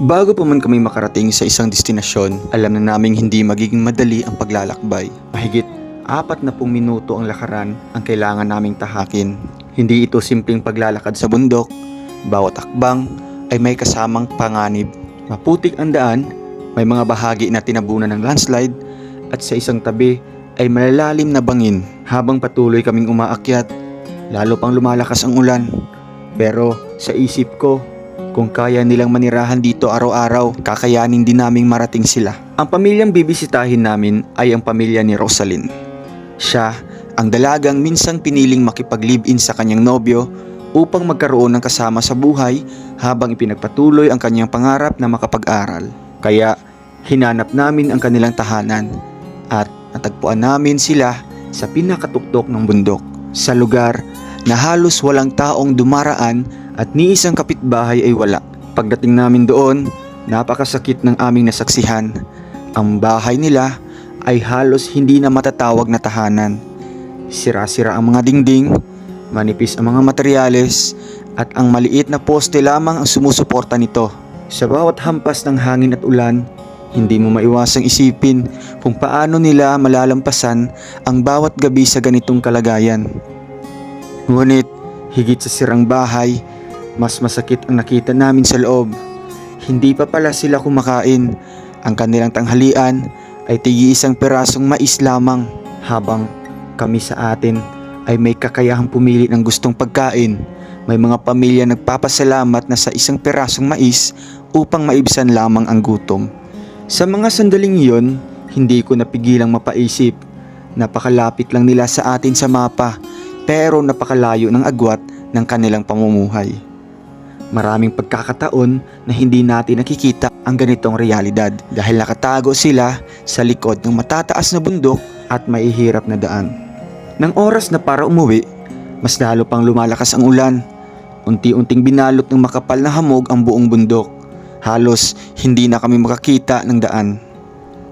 Bago pa man kami makarating sa isang destinasyon, alam na naming hindi magiging madali ang paglalakbay. Mahigit 40 minuto ang lakaran ang kailangan naming tahakin. Hindi ito simpleng paglalakad sa bundok. Bawat akbang ay may kasamang panganib. Maputik ang daan, may mga bahagi na tinabunan ng landslide, at sa isang tabi ay malalalim na bangin. Habang patuloy kaming umaakyat, lalo pang lumalakas ang ulan. Pero sa isip ko, kung kaya nilang manirahan dito araw-araw, kakayanin din naming marating sila. Ang pamilyang bibisitahin namin ay ang pamilya ni Rosalyn. Siya ang dalagang minsang piniling makipag-live-in sa kanyang nobyo upang magkaroon ng kasama sa buhay habang ipinagpatuloy ang kanyang pangarap na makapag-aral. Kaya hinanap namin ang kanilang tahanan at natagpuan namin sila sa pinakatuktok ng bundok, sa lugar na halos walang taong dumaraan at ni isang kapitbahay ay wala. Pagdating namin doon, napakasakit ng aming nasaksihan. Ang bahay nila ay halos hindi na matatawag na tahanan. Sira-sira ang mga dingding, manipis ang mga materyales, at ang maliit na poste lamang ang sumusuporta nito. Sa bawat hampas ng hangin at ulan, hindi mo maiwasang isipin kung paano nila malalampasan ang bawat gabi sa ganitong kalagayan. Ngunit higit sa sirang bahay, mas masakit ang nakita namin sa loob. Hindi pa pala sila kumakain. Ang kanilang tanghalian ay tig-iisang perasong mais lamang, habang kami sa atin ay may kakayahang pumili ng gustong pagkain. May mga pamilya nagpapasalamat na sa isang perasong mais upang maibsan lamang ang gutom. Sa mga sandaling iyon, hindi ko napigilang mapaisip. Napakalapit lang nila sa atin sa mapa, pero napakalayo ng agwat ng kanilang pamumuhay. Maraming pagkakataon na hindi natin nakikita ang ganitong realidad dahil nakatago sila sa likod ng matataas na bundok at mahihirap na daan. Nang oras na para umuwi, mas lalo pang lumalakas ang ulan. Unti-unting binalot ng makapal na hamog ang buong bundok. Halos hindi na kami makakita ng daan.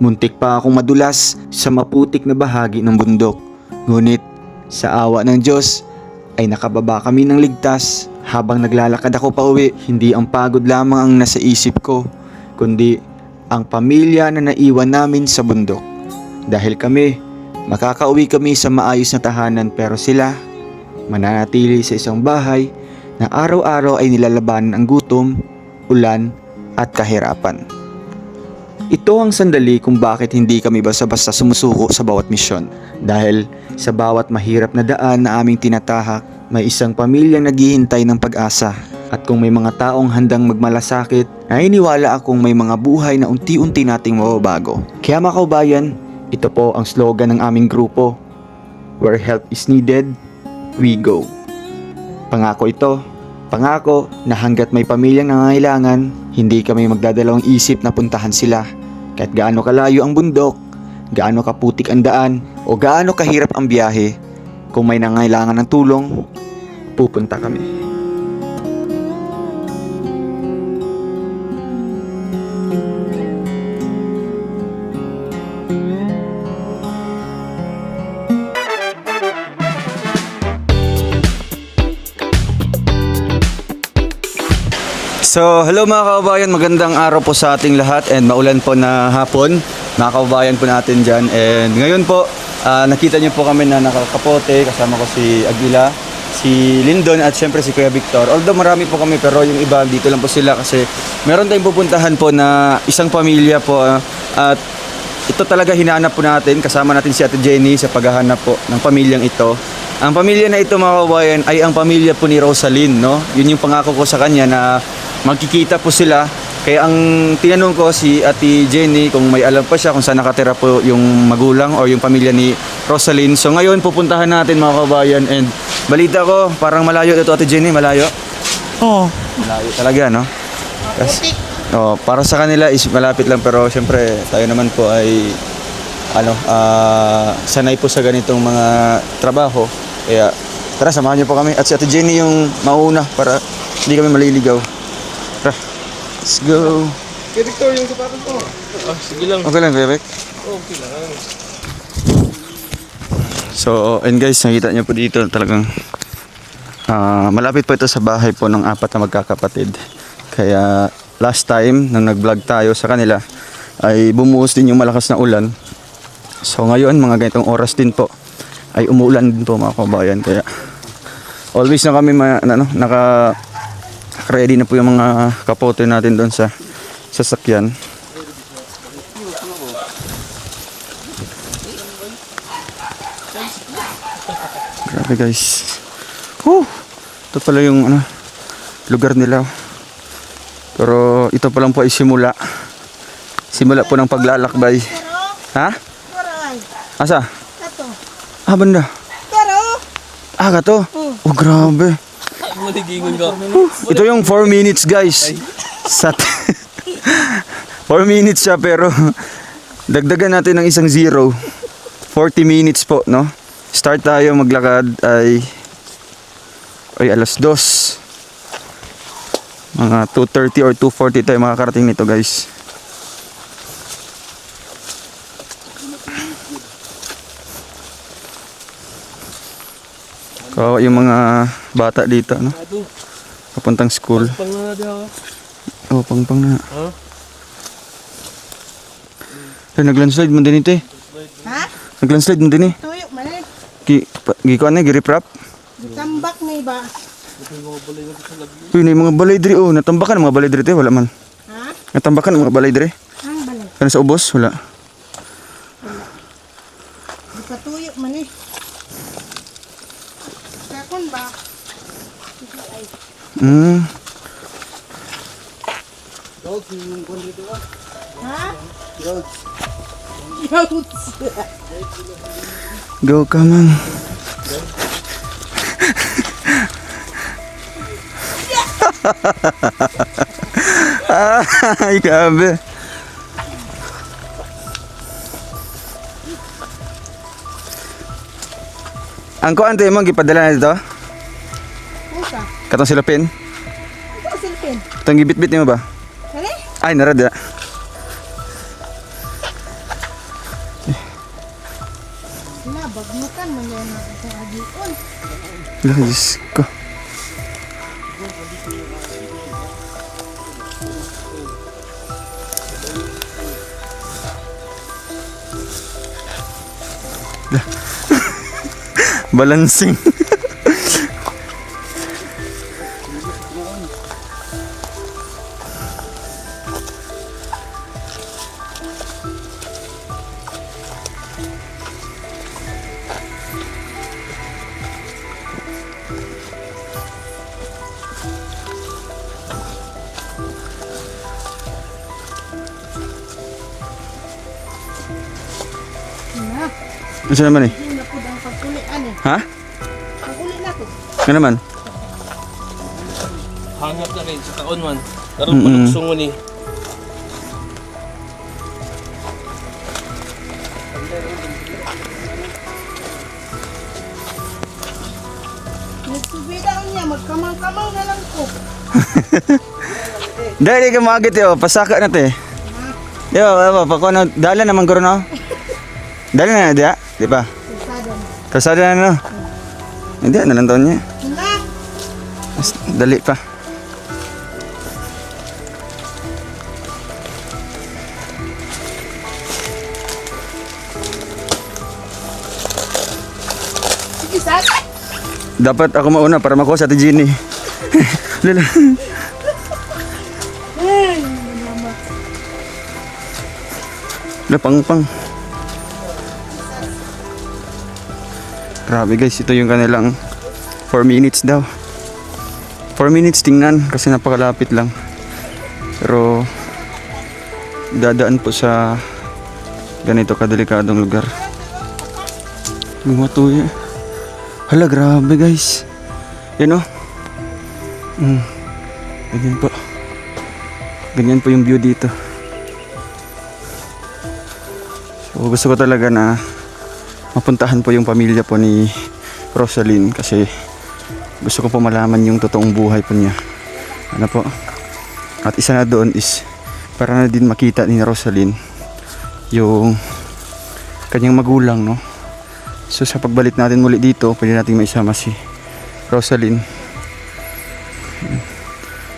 Muntik pa akong madulas sa maputik na bahagi ng bundok. Ngunit sa awa ng Diyos ay nakababa kami ng ligtas. Habang naglalakad ako pa uwi, hindi ang pagod lamang ang nasa isip ko, kundi ang pamilya na naiwan namin sa bundok. Dahil makakauwi kami sa maayos na tahanan, pero sila mananatili sa isang bahay na araw-araw ay nilalabanan ang gutom, ulan at kahirapan. Ito ang sandali kung bakit hindi kami basta-basta sumusuko sa bawat misyon. Dahil sa bawat mahirap na daan na aming tinatahak, may isang pamilyang naghihintay ng pag-asa. At kung may mga taong handang magmalasakit, naniniwala akong may mga buhay na unti-unti nating mababago. Kaya mga kaubayan, ito po ang slogan ng aming grupo: where help is needed, we go. Pangako ito, pangako na hanggat may pamilyang nangangailangan, hindi kami magdadalawang isip na puntahan sila. Kahit gaano kalayo ang bundok, gaano kaputik ang daan, o gaano kahirap ang biyahe, kung may nangangailangan ng tulong, pupunta kami. So, hello mga kababayan, magandang araw po sa ating lahat and maulan po na hapon, mga kababayan po natin dyan. And ngayon po, nakita niyo po kami na nakakapote, kasama ko si Aguila, si Lindon at syempre si Kuya Victor. Although marami po kami, pero yung iba dito lang po sila kasi meron tayong pupuntahan po na isang pamilya po, at ito talaga hinahanap po natin. Kasama natin si Ate Jenny sa paghahanap po ng pamilyang ito. Ang pamilya na ito mga kababayan ay ang pamilya po ni Rosalyn, no? Yun yung pangako ko sa kanya na magkikita po sila. Kaya ang tinanong ko si Ate Jenny kung may alam pa siya kung saan nakatira po yung magulang o yung pamilya ni Rosalyn. So ngayon pupuntahan natin mga kabayan, and balita ko parang malayo ito Ate Jenny, malayo? Oo. Malayo talaga, no? Kasi, para sa kanila is malapit lang, pero syempre tayo naman po ay sanay po sa ganitong mga trabaho. Kaya tara, samahan niyo po kami. At si Ate Jenny yung mauna para hindi kami maliligaw. Tara, let's go. Kuya Victor, yung sapatos ko. Sige lang. Okay lang, Kuya Vic? Okay lang. So, and guys, nakita niyo po dito talagang malapit po ito sa bahay po ng apat na magkakapatid. Kaya last time nang nag-vlog tayo sa kanila ay bumuhos din yung malakas na ulan. So ngayon mga ganitong oras din po ay umuulan din po mga kabayan, kaya always na kami naka-ready na po yung mga kapote natin doon sa sasakyan. Grabe guys. Ito pala yung lugar nila. Pero ito pa lang po ay simula. Simula po ng paglalakbay. Ha? Asa? Kato. Banda. Pero, Kato? Oh, grabe. Maligingon ka. Ito yung 4 minutes guys. 4 minutes siya pero dagdagan natin ng isang 0. 40 minutes po, no? Start tayo maglakad ay alas 2. Mga 2:30 or 2:40 tayo makakarating nito guys. Kawawa yung mga bata dito, no? Papuntang school. Pang na di ako. Oh, pang na. Ha? Ay, naglandslide mo din ito eh. ha? Naglandslide mo din eh. Tuyo, malit. Gikuan na, girip-rap. Tambak na iba. Uy, na yung mga balay diri. Oh, natambakan ang mga balay diri. Wala man. Ha? Natambakan ang mga balay diri. Ang balay. Kaya sa ubos, wala. Di pa tuyo man eh. Kakon ba? Ha? Youtes. Go ka man. Ay, grabe. Ang kuan tayo mong gipadala na dito? Pusa. Katong silapin? Ito silpin. Katong gibit-bit niyo ba? Kali? Ay, narada. Bagmukan man yan sa agion. Lah, Diyos ko. Lah. Balancing. Na, Ano naman eh? hindi na po ang pagkulian eh. Ha? Pagkulit na ko. Ano naman? Hangap na rin sa taon man. Karoon Mm-mm. paluksong mo ni. Nagsubida ko niya, magkamang-kamang na lang ko. Dahil ka magit yo, pasaka na te. Di ba, pako na, dala naman ko rin ako. Dala na, di ba? Sulsada na. Kasada na no? Hindi, ano lang taon niya. Handa! Mas dali pa. Sige, saan? Dapat ako mauna para makuha sa ati Ginny. Lala. Ay, mama. Lapang-pang. Grabe guys, ito yung kanilang 4 minutes daw. 4 minutes tingnan kasi napakalapit lang. Pero dadaan po sa ganito kadelikadong lugar. Lumatuloy. Hala, grabe guys. Yan o. Ganyan po. Ganyan po yung view dito. So gusto ko talaga na mapuntahan po yung pamilya po ni Rosaline kasi gusto ko po malaman yung totoong buhay po niya. Ano po? At isa na doon is para na din makita ni Rosaline yung kanyang magulang, no? So sa pagbalik natin muli dito, pwede natin maisama si Rosaline.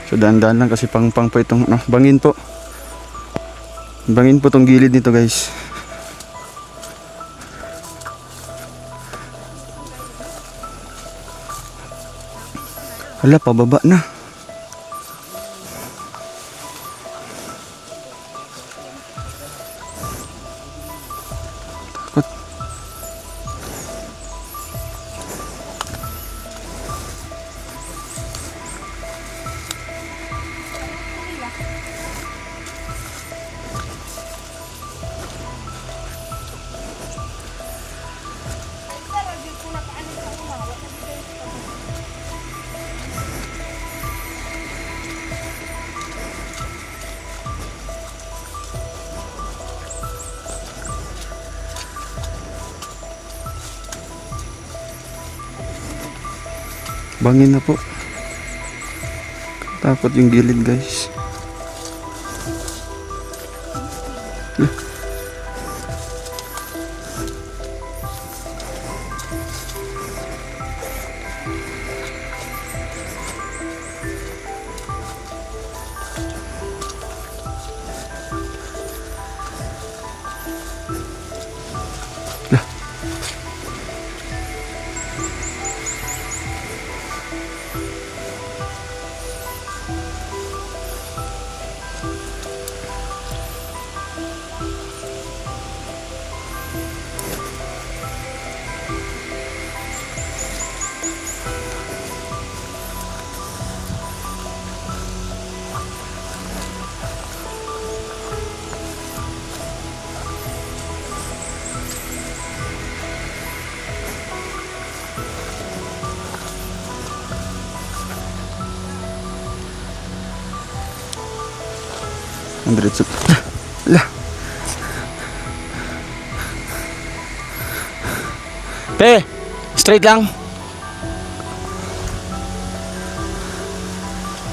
So So daan-daan lang kasi pang po itong bangin po. Bangin po tong gilid nito guys. Hala, pababa na. Takot. Bangin na po. Takot yung gilid guys. Ang diretso. Lah. Pe, straight lang.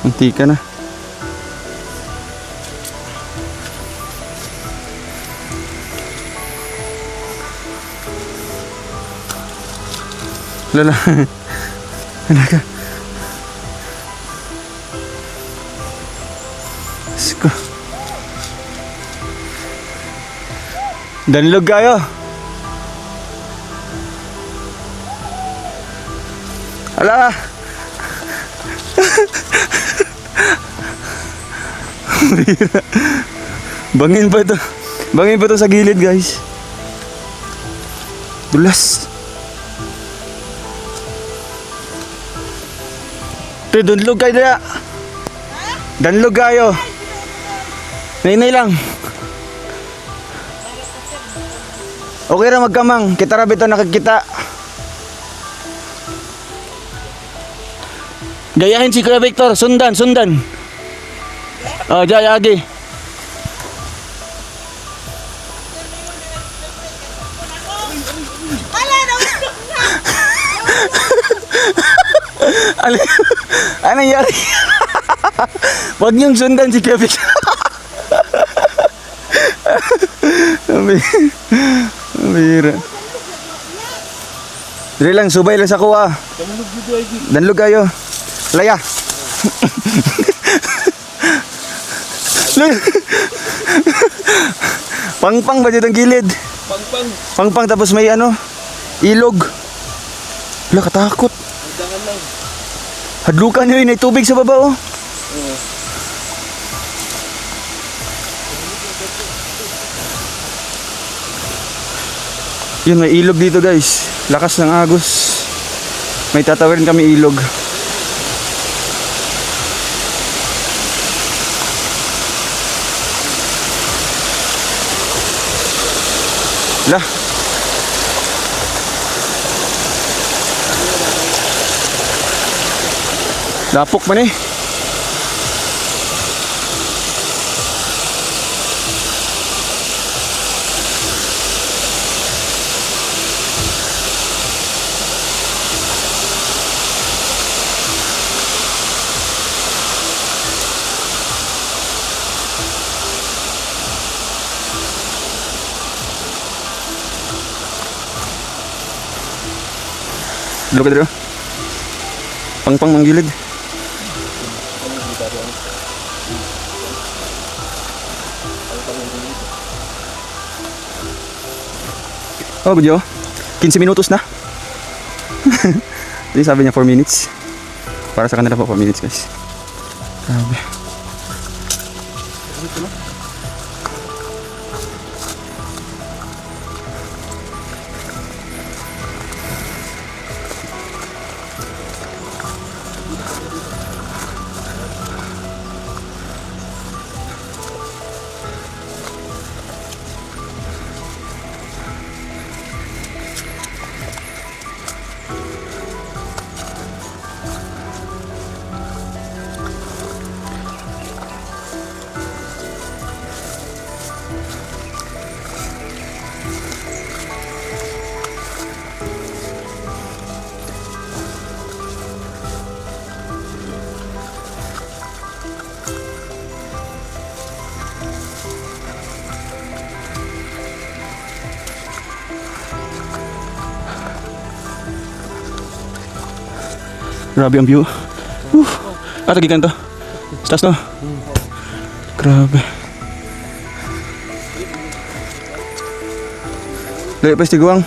Munti ka na. Lala. Ano ka? Sko. Danlog kayo. Ala. Bangin pa ito. Bangin pa ito sa gilid guys. Dulas. Te, danlog kayo daya. Danlog kayo. Nainay lang. Okay ra magkamang, kita ra bitaw nakakita. Gayahin si Kuya Victor, sundan. Oh, jay agi. Ano nangyari? Wag niyong sundan si Kuya Victor. Bira. Dili lang, subay lang sa kuha. Danlog kayo. Laya. Pangpang ba dito ang gilid? Pangpang. Pangpang tapos may ilog. Wala, katakot. Dangan lang. Hadlukan nyo yun, may tubig sa baba oh. Yun, may ilog dito guys. Lakas ng agos. May tatawirin kami ilog. Lah. Lapok man eh. Dulu ka dito. Pangpang manggilid. Oh, budyo. 15 minutos na. Hindi sabi niya 4 minutes. Para sa kanila po 4 minutes, guys. Grabe. Grabe ang view. Tagigan to. Taas no? Grabe. Dali pa istiguang.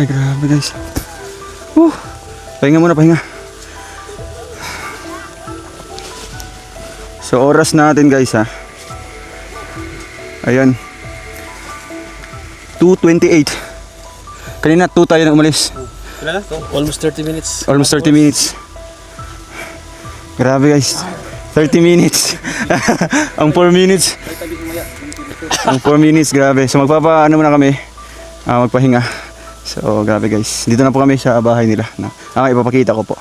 Ay grabe guys. Pahinga muna, pahinga. So oras natin guys ha. Ayan. 2:28. Kanina 2 tayo na umalis. Almost 30 minutes. Almost 30 minutes. Grabe guys. 30 minutes. Ang 4 minutes. Ang 4 minutes, grabe. So magpapa ano muna kami. Magpahinga. So grabe guys. Dito na po kami sa bahay nila. Ipapakita ko po.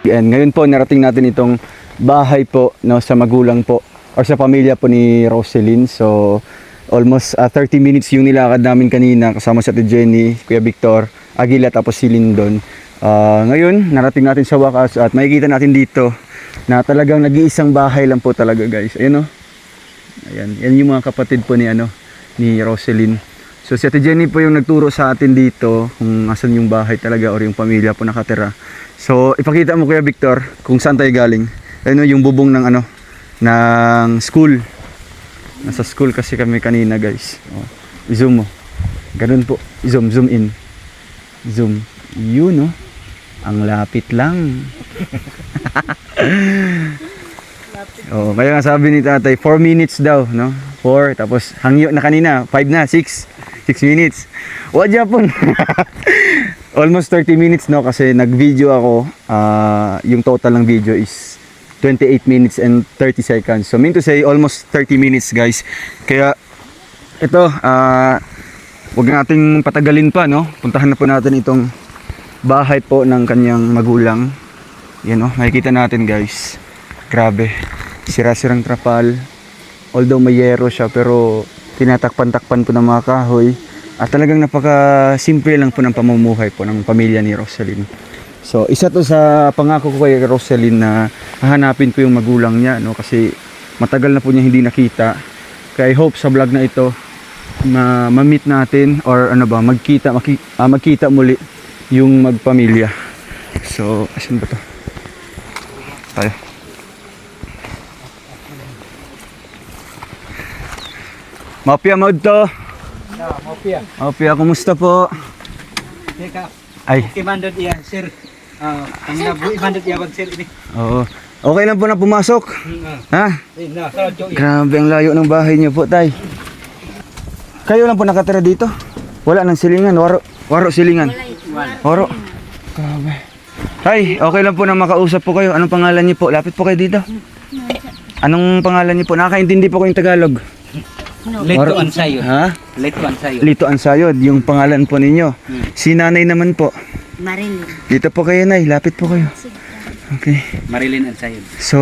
And ngayon po narating natin itong bahay po no, sa magulang po or sa pamilya po ni Roselyn. So almost 30 minutes yung nilakad namin kanina kasama si Ate Jenny, Kuya Victor, Aguila tapos si Lindon. Ngayon narating natin sa wakas at makikita natin dito na talagang nag-iisang bahay lang po talaga guys. Ayan o. Ayan, yan yung mga kapatid po ni ni Roselyn. So si Ate Jenny po yung nagturo sa atin dito kung asan yung bahay talaga or yung pamilya po nakatira. So ipakita mo Kuya Victor kung saan tayo galing. Ayun yung bubong ng ng school. Nasa school kasi kami kanina guys. I-zoom mo. Ganun po. I-zoom in. Zoom. Yun no. Ang lapit lang. Kaya nga sabi ni tatay 4 minutes daw no. 4 tapos hangyo na kanina 5 na 6 minutes. Wadya po. Almost 30 minutes no kasi nag-video ako. Yung total ng video is 28 minutes and 30 seconds. So mean to say almost 30 minutes guys. Kaya ito wag nating patagalin pa no. Puntahan na po natin itong bahay po ng kanyang magulang. Yan no, makikita natin guys. Grabe. Sira-sirang trapal. Although may yero siya pero tinatakpan-takpan po ng mga kahoy. At talagang napaka-simple lang po ng pamumuhay po ng pamilya ni Roselyn. So, isa to sa pangako ko kay Roselyn na hahanapin po yung magulang niya, no? Kasi matagal na po niya hindi nakita. Kaya I hope sa vlog na ito, ma-meet natin or magkita muli yung magpamilya. So, asan ba to? Tayo. Mapia mode to. Mapia, kumusta po? Teka, Ay, imandot iya, sir. Ang nabu imandot iya bag sir ini. oo. Okay lang po na pumasok. Ha? Na, sarado iya. Grabe ang layo ng bahay niyo po, tay. Kayo lang po nakatira dito? Wala nang silingan, waro silingan. Waro. Grabe. Tay, okay lang po na makausap po kayo. Anong pangalan niyo po? Lapit po kayo dito. Anong pangalan niyo po? Nakakaintindi po ko yung Tagalog. Lito Ansayod. Ha? Lito Ansayod. Lito Ansayod, yung pangalan po ninyo. Si nanay naman po. Marilyn. Dito po kayo, nay. Lapit po kayo. Okay. Marilyn Ansayod. So,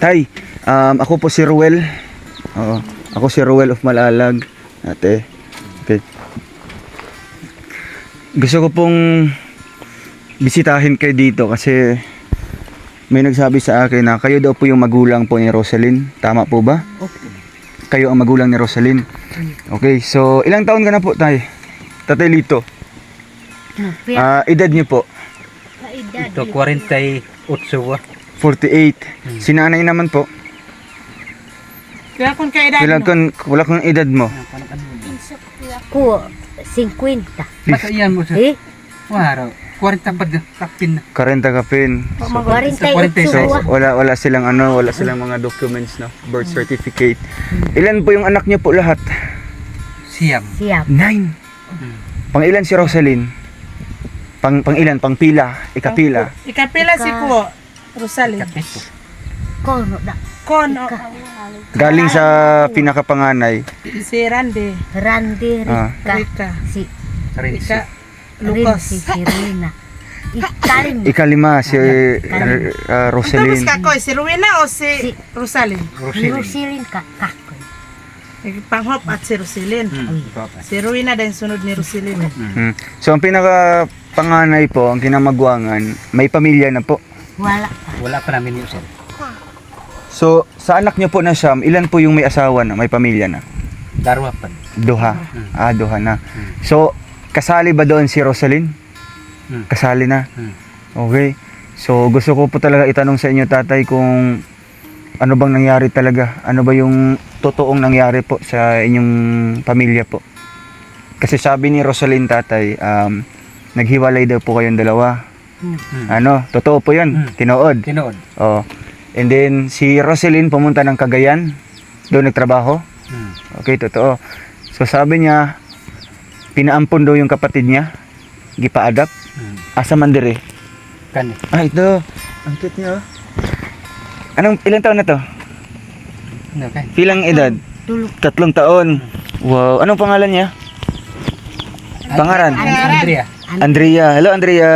tay, ako po si Ruel. Oo. Ako si Ruel of Malalag. Ate. Okay. Gusto ko pong bisitahin kayo dito kasi may nagsabi sa akin na kayo daw po yung magulang po ni Rosalyn. Tama po ba? Okay. Kayo ang magulang ni Rosalyn. Okay, so ilang taon ka na po, tay? Tatay Lito. Edad niyo po? Ito 48 wa. 48. Si nanay naman po. Kaya kung kaedad Wala kang edad mo. Ko, 50. Basta iyan mo sa. Eh, Waro. 40 pa kapin. 40 ka pin. 48 So suwa. wala silang wala silang mga documents na birth certificate. Ilan po yung anak niyo po lahat? Siyam. Siap. 9. Pang ilan si Rosalyn? Pang ilan? Pang pila? Ikapila? Ikapila si ko. Rosalyn. Kono da. Kono. Galing sa pinakapanganay. Si Randy. Randy, Rika. Rika. Si Rinsi. Lucas. si Rina. Ikalim. Ikalima si Tapos Rosalyn. kakoy, si Rowena o si Si- Rosalyn? Rusilin ka. Kakoy. Panghop at si Rosalyn. Si Rowena din sunod ni Rosalyn. So ang pinakapanganay po, ang kinamagwangan, may pamilya na po. Wala pa. Wala pa namin yun, sir. So sa anak niyo po na siyam, ilan po yung may asawa na, may pamilya na? Darwa pa. Duha. Duha na. So kasali ba doon si Rosalyn? Kasali na. Okay. So gusto ko po talaga itanong sa inyo, tatay, kung ano bang nangyari talaga? Ano ba yung totoong nangyari po sa inyong pamilya po? Kasi sabi ni Rosalyn, tatay, naghiwalay daw po kayong dalawa. Ano? Totoo po yun? Tinood? Tinood. Oh. And then si Rosalyn pumunta ng Cagayan. Doon nagtrabaho. Okay, totoo. So sabi niya, pinaampon daw yung kapatid niya. Gipa-adapt. Asa man dire? Kani. Ito. Ang cute niya. Ilang taon na to? Ano kay? Pilang edad? Tulog. 3 taon. Wow. Anong pangalan niya? Pangaran? Andrea. Andrea. Hello, Andrea.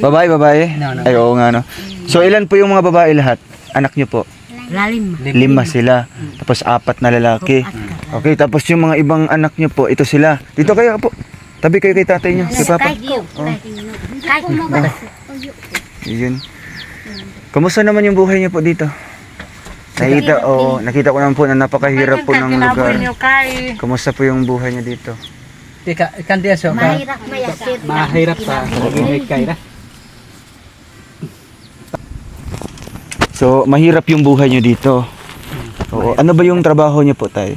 Babae? No. Ay, oo nga, no. So, ilan po yung mga babae lahat? Anak niyo po? Lalim. 5 sila. Tapos 4 na lalaki. Okay, tapos yung mga ibang anak niyo po, ito sila. Dito kayo po. Tabi kayo kay tatay niyo, kay papa. Kahit mo ba? Yun. Kamusta naman yung buhay niyo po dito? Nakita ko naman po na napakahirap po ng lugar. Kay Kamusta po yung buhay niyo dito? Tika, ikan dia so ka. Mahirap mayasir. Mahirap pa. Gimik kay na. So, mahirap yung buhay niyo dito. Oo. Ano ba yung trabaho niyo po, tay?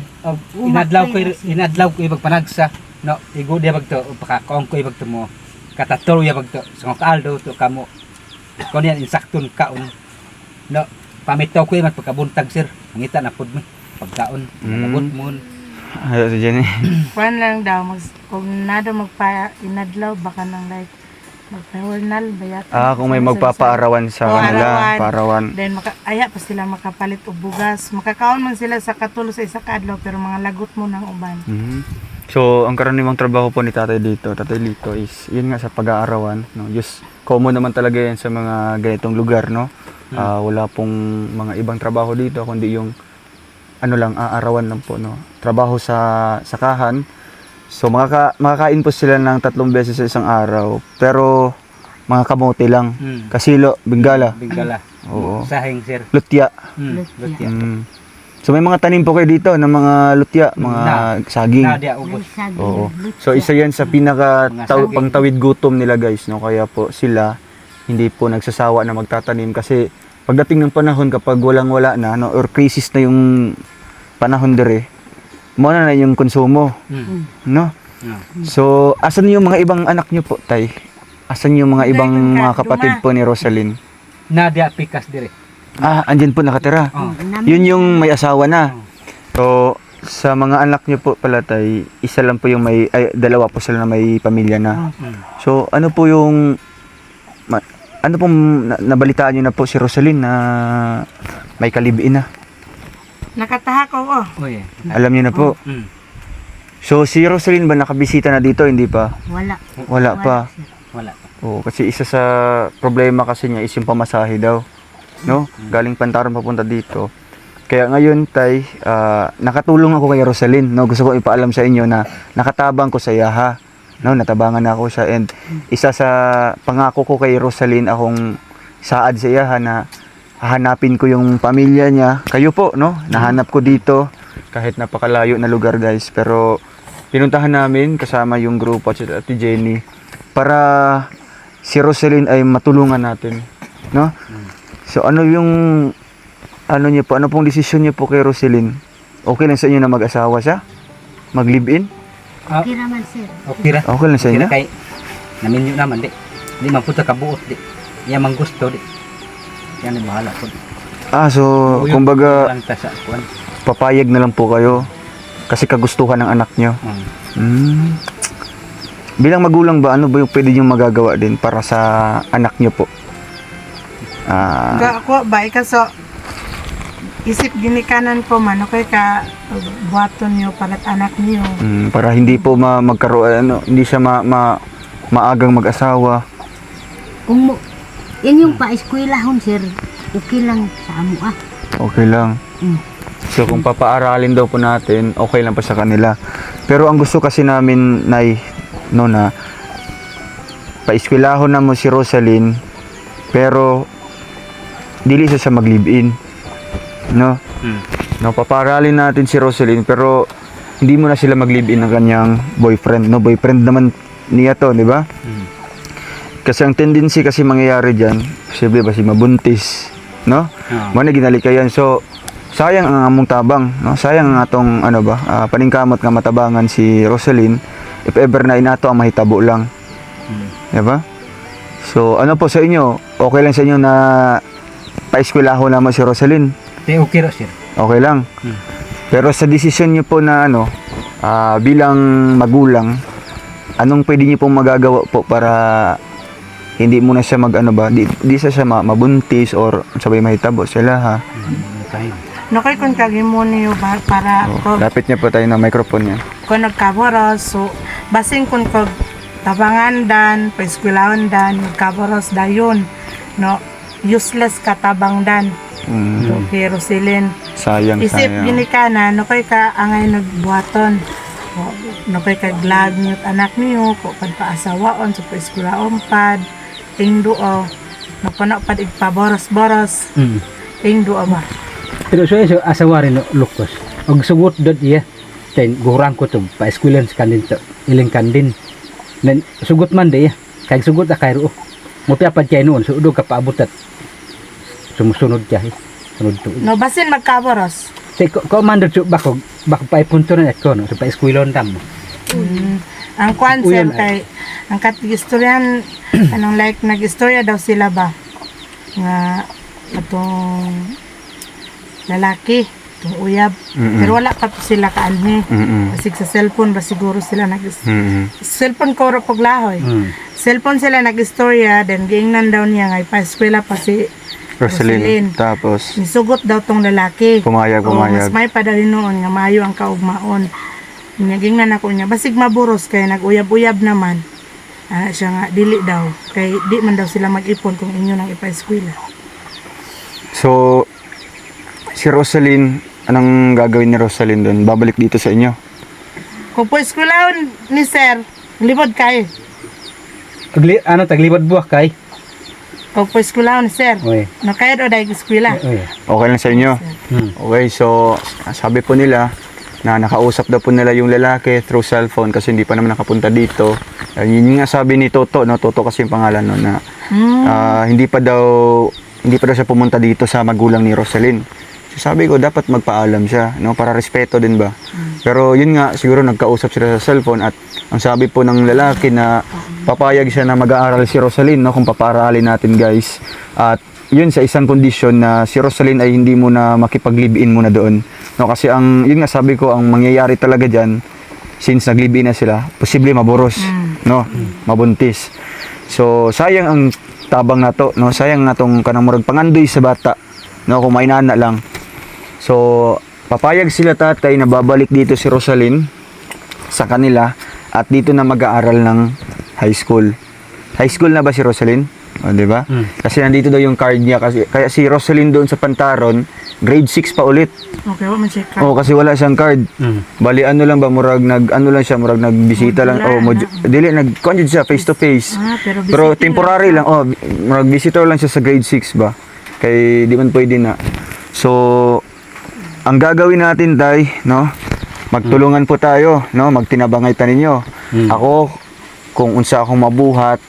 Inadlaw ko ibag panagsa. No, igo dia bagto pakakaon ko ibag mo. Katatolo ya bagto. So kaldo to kamo. Kon yan insakton kaon. No, pamitaw ko ibag pagkabuntag sir. Ngita na pud mi pagkaon. Nabot mo. Ano dyan eh? Kwan lang daw, kung nado inadlaw, baka nang like, magpahulnal, bayat. Kung may magpapaarawan sa kanila, paarawan. Then, aya pa sila makapalit og bugas. Makakaon man sila sa katulo sa isa ka adlaw, pero mga lagot mo ng uban. So, ang karaniwang trabaho po ni Tatay Lito is, yun nga sa pag-aarawan. No? Just, common naman talaga yan sa mga ganitong lugar, no? Wala pong mga ibang trabaho dito, kundi yung aarawan lang po, no? Trabaho sa sakahan. So makakain po sila ng 3 beses sa isang araw. Pero mga kamote lang. Kasilo, bingala. Bingala. Oo. Sahing sir. Lutya. Lutya. So may mga tanim po kayo dito ng mga lutya, mga saging. Na dia ubos. Oo. So isa yan sa pinaka pangtawid gutom nila, guys, no? Kaya po sila hindi po nagsasawa na magtatanim kasi pagdating ng panahon kapag walang-wala na, no, or crisis na yung panahon dire, mo na yung konsumo, no? So, asan yung mga ibang anak niyo po, tay? Asan yung mga ibang mga kapatid po ni Rosalyn? Na dia pikas dire. Andyan po nakatira. Yun yung may asawa na. So, sa mga anak niyo po pala, tay, isa lang po yung dalawa po sila na may pamilya na. So, ano po yung ano pong nabalitaan niyo na po si Rosaline na may kalibin na? Nakatahak ko. Oy. Alam niyo na po. Mm. So si Rosaline ba nakabisita na dito? Hindi pa? Wala. Wala pa. sir. Wala. Oo, kasi isa sa problema kasi niya is yung pamasahe daw. No? Galing Pantaron papunta dito. Kaya ngayon, tay, nakatulong ako kay Rosaline. No? Gusto ko ipaalam sa inyo na nakatabang ko sa yaha. No? Natabangan na ako siya. And isa sa pangako ko kay Rosaline, akong saad sa yaha na hahanapin ko yung pamilya niya. Kayo po, no? Nahanap ko dito. Kahit napakalayo na lugar, guys. Pero pinuntahan namin kasama yung grupo at si Ate Jenny para si Rosaline ay matulungan natin, no? So ano yung niyo po, ano pong desisyon niyo po kay Rosaline? Okay lang sa inyo na mag-asawa siya? Mag-live-in? Okay naman, sir. Okay ra. Okay lang sa inyo? Kira kay naminyo naman di. Di man punta ka buot di. Iya man gusto di. Yan ang bahala po. So kumbaga lang ta sa kuan. papayag na lang po kayo kasi kagustuhan ng anak niyo. Bilang magulang ba, ano ba yung pwede niyong magagawa din para sa anak niyo po? Ga ako ba ikaso isip ginikanan ko man okay ka buhaton niyo palat anak niyo. Para hindi po magkaroon, hindi siya maagang mag-asawa. Kung mo, yan yung pa-eskwelahon, sir. Okay lang sa amo Okay lang. Mm. So kung papaaralin daw po natin, okay lang pa sa kanila. Pero ang gusto kasi namin, Nay, no, na paeskwelahon na mo si Rosaline, pero dili siya mag-live-in. No? No, papaaralin natin si Rosaline, pero hindi mo na sila mag-live-in ng kanyang boyfriend. No, boyfriend naman niya to, di ba? Kasi ang tendency kasi mangyayari diyan, posible ba si mabuntis, no? Mo na ginalikayan. So sayang ang among tabang, no? Sayang ang atong paningkamot nga matabangan si Rosaline if ever na inato ang mahitabo lang. Di ba? So ano po sa inyo? Okay lang sa inyo na paeskwelahon naman si Rosaline? Di okay ra sir. Okay lang. Pero sa desisyon niyo po na bilang magulang, anong pwede niyo pong magagawa po para hindi muna siya di siya mabuntis or sabay mahitabo sila, ha? Okay. No kay kun kagimo niyo ba para ko Lapit niya po tayo ng microphone niya. kun nagkaboros so basing kun ko tabangan dan paeskwelahon dan nagkaboros dayon no useless katabang dan. So kay Rosaline Sayang, isip sayang. ginikanan no kay ka angay nagbuhaton. No kay ka glag niyo anak niyo ko pagpaasawaon sa paeskwelahon pad tingduo no pana pad igpaboros-boros tingduo ba. Pero so asawa rin Lucas. Og sugot dot iya. Ten gurang ko to pa eskwelahan sa kandin to. Iling kandin. Nen sugot man de iya. Kay sugot kay ro. Mo piapad kay noon so udog ka paabot at sumusunod siya. Sunod to. No basin magkaboros. Say ko man dot bako pa punto na ko no sa pa eskwelahan tam. Ang kwan sir Uyan, kay ang katistoryan anong like nag-istorya daw sila ba nga atong lalaki itong uyab pero wala pa to sila kaanhi basig sa cellphone ba siguro sila cellphone ko ro paglahoy cellphone sila nag-istorya then giingnan daw niya nga ipa-eskwela pa si Rosaline. Tapos Nisugot daw tong lalaki. Pumayag. Mas may padali noon nga mayo ang kaugmaon. Naging na ako niya. Basig maburos kay nag-uyab-uyab naman. Siya nga, dili daw. Kay di man daw sila mag-ipon kung inyo nang ipa-eskwela. So si Rosaline, anong gagawin ni Rosaline doon? Babalik dito sa inyo? Kung po eskwelahon ni sir, libod kay. Taglibad buwak kay. Kung po eskwelahon ni sir, Oy. no kaya daw dahil eskwela. Oy. Okay lang sa inyo? Okay, so sabi po nila na nakausap daw po nila yung lalaki through cellphone kasi hindi pa naman nakapunta dito. Yun nga sabi ni Toto, no? Toto kasi yung pangalan no, na hindi pa daw siya pumunta dito sa magulang ni Rosaline. So sabi ko dapat magpaalam siya, no, para respeto din ba. Pero yun nga siguro nagkausap sila sa cellphone at ang sabi po ng lalaki na papayag siya na mag-aaral si Rosaline, no, kung papaaralin natin guys. At yun sa isang kondisyon na si Rosaline ay hindi mo na makipag-live-in muna doon. No, kasi yun nga sabi ko, ang mangyayari talaga diyan since nag-live-in na sila, posible maboros, no, mabuntis. So sayang ang tabang na to, no? Sayang na tong kanang murag pangandoy sa bata, no? Kung mainana lang. So, papayag sila tatay na babalik dito si Rosalyn sa kanila at dito na mag-aaral ng high school. High school na ba si Rosalyn? O, di ba? Kasi nandito daw yung card niya. Kasi, kaya si Rosalyn doon sa Pantaron, grade 6 pa ulit. Okay, wa man check. Oh, kasi wala siyang card. Bali, ano lang ba, murag ano lang siya, murag nagbisita lang. Oh, dili, nag-conjure siya, face to face. Pero temporary lang. Oh, murag visitor lang siya sa grade 6 ba? Kay, di man pwede na. So, ang gagawin natin, tay, no? Magtulungan po tayo, no? Magtinabangay ta ninyo. Ako, kung unsa akong mabuhat,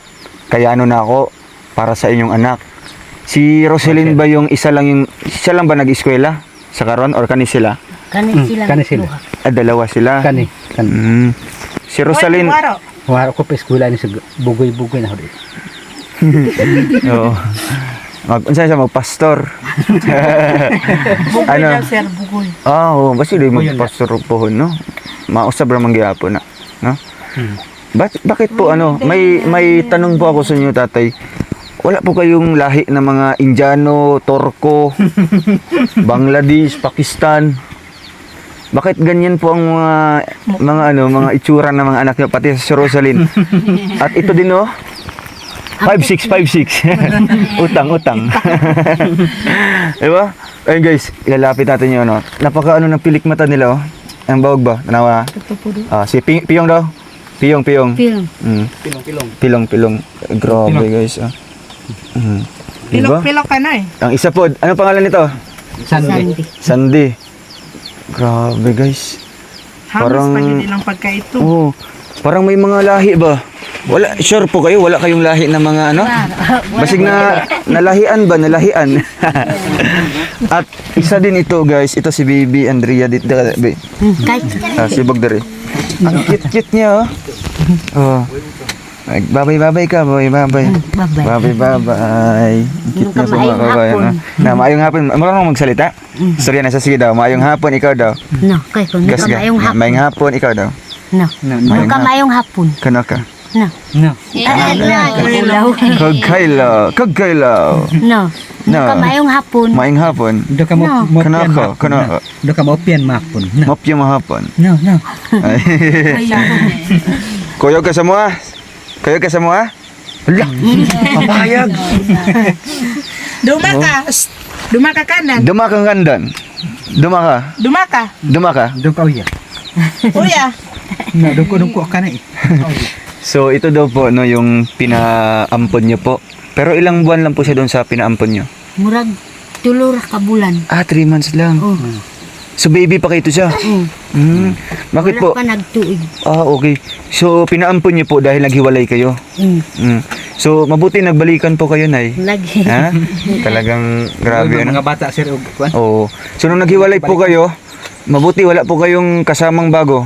kaya ano na ako, para sa inyong anak. Si Rosalyn ba yung siya lang ba nag-eskwela sa karon or kani sila? Kani sila. Kani sila. Dalawa sila. Kani. Si Rosalyn, Wala ko pa eskwela ni sa bugoy-bugoy na hodi. oo. Unsa siya magpastor? Bugoy Ano? daw, sir, bugoy. Oo, basta di magpastor pohon, no? Mausab ra man gyapon na, no? Bakit po may tanong po ako sa inyo, tatay. Wala po kayong lahi ng mga Indiano, Turko, Bangladesh, Pakistan? Bakit ganyan po ang mga itsura ng mga anak niyo, pati sa si Rosalyn? At ito din, no? 5'6". Utang. Diba? Ayun guys, ilalapit natin yun, no? Napaka ng pilik mata nila, oh. Ang bawag ba? Tanawa? Si Piyong daw. Piyong. Film. Pilong. Grabe guys, ah. Diba? Pilok ka na eh. Ang isa po, ano pangalan nito? Sandy. Sandy. Grabe guys. Halos pa yun ilang pagkaito. Oo. Parang may mga lahi ba? Wala, sure po kayo, wala kayong lahi ng mga ano? Basig na nalahian ba? Nalahian. At isa din ito guys, ito si Baby Andrea dito. Kahit Si Bagdari. Ang cute niya, oh. Oh. Babay ka, babay. Babay. Cute niya po mga kabayan. Na, maayong hapon. Marunong magsalita? Sorry na, sige daw. Maayong hapon, ikaw daw. no, kay kung Gas ka. kamayong hapon. Maayong hapon, ikaw daw. No. Maayong Kamayong hapon. Kano ka? No. No. Kagkailaw. No. No. Kamayong hapon. Maayong hapon. Do ka mo No. mo Kano pian ka? mahapon. Kano ka? Do ka mo pian mahapon. No. Mapya mahapon. No. Kuyog ka sa mua? Kuyog ka sa mua? Hala, papayag. Duma ka kanan. Duma kang kandan. Duma ka. Duma ka. Do ka uya. Uya. No, do ko ka na eh. So ito daw po no yung pinaampon niyo po. Pero ilang buwan lang po siya doon sa pinaampon niyo? Murag tulura ka bulan. 3 months lang. Oh. So baby pa kayo siya? Bakit Wala po? pa nagtuig. Okay. So pinaampon niyo po dahil naghiwalay kayo? So mabuti nagbalikan po kayo, Nay. Lagi. Ha? Talagang grabe ano? Mga bata sir og kuan. Oo. So nung naghiwalay po kayo, mabuti wala po kayong kasamang bago.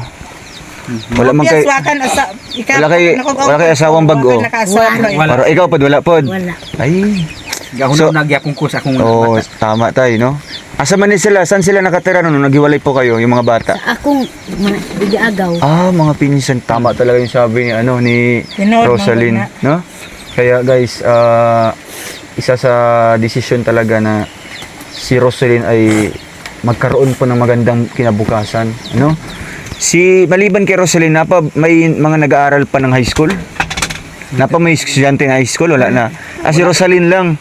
Wala man kay wala kay asawang bago. Wala. Pero ikaw pod wala pod. Wala. Ay. Gahon So- na nagyakong kus akong Oo, bata. tama tayo, no? Asa man sila? Saan sila nakatira nung naghiwalay po kayo, yung mga bata? Sa akong agaw. Mga pinsan. Tama talaga yung sabi ni ni Tinood, Rosalyn, mga no? Kaya guys, isa sa desisyon talaga na si Rosalyn ay magkaroon po ng magandang kinabukasan, no? Maliban kay Rosalyn, may mga nag-aaral pa ng high school? May estudyante na high school? Wala na. Si Rosalyn lang.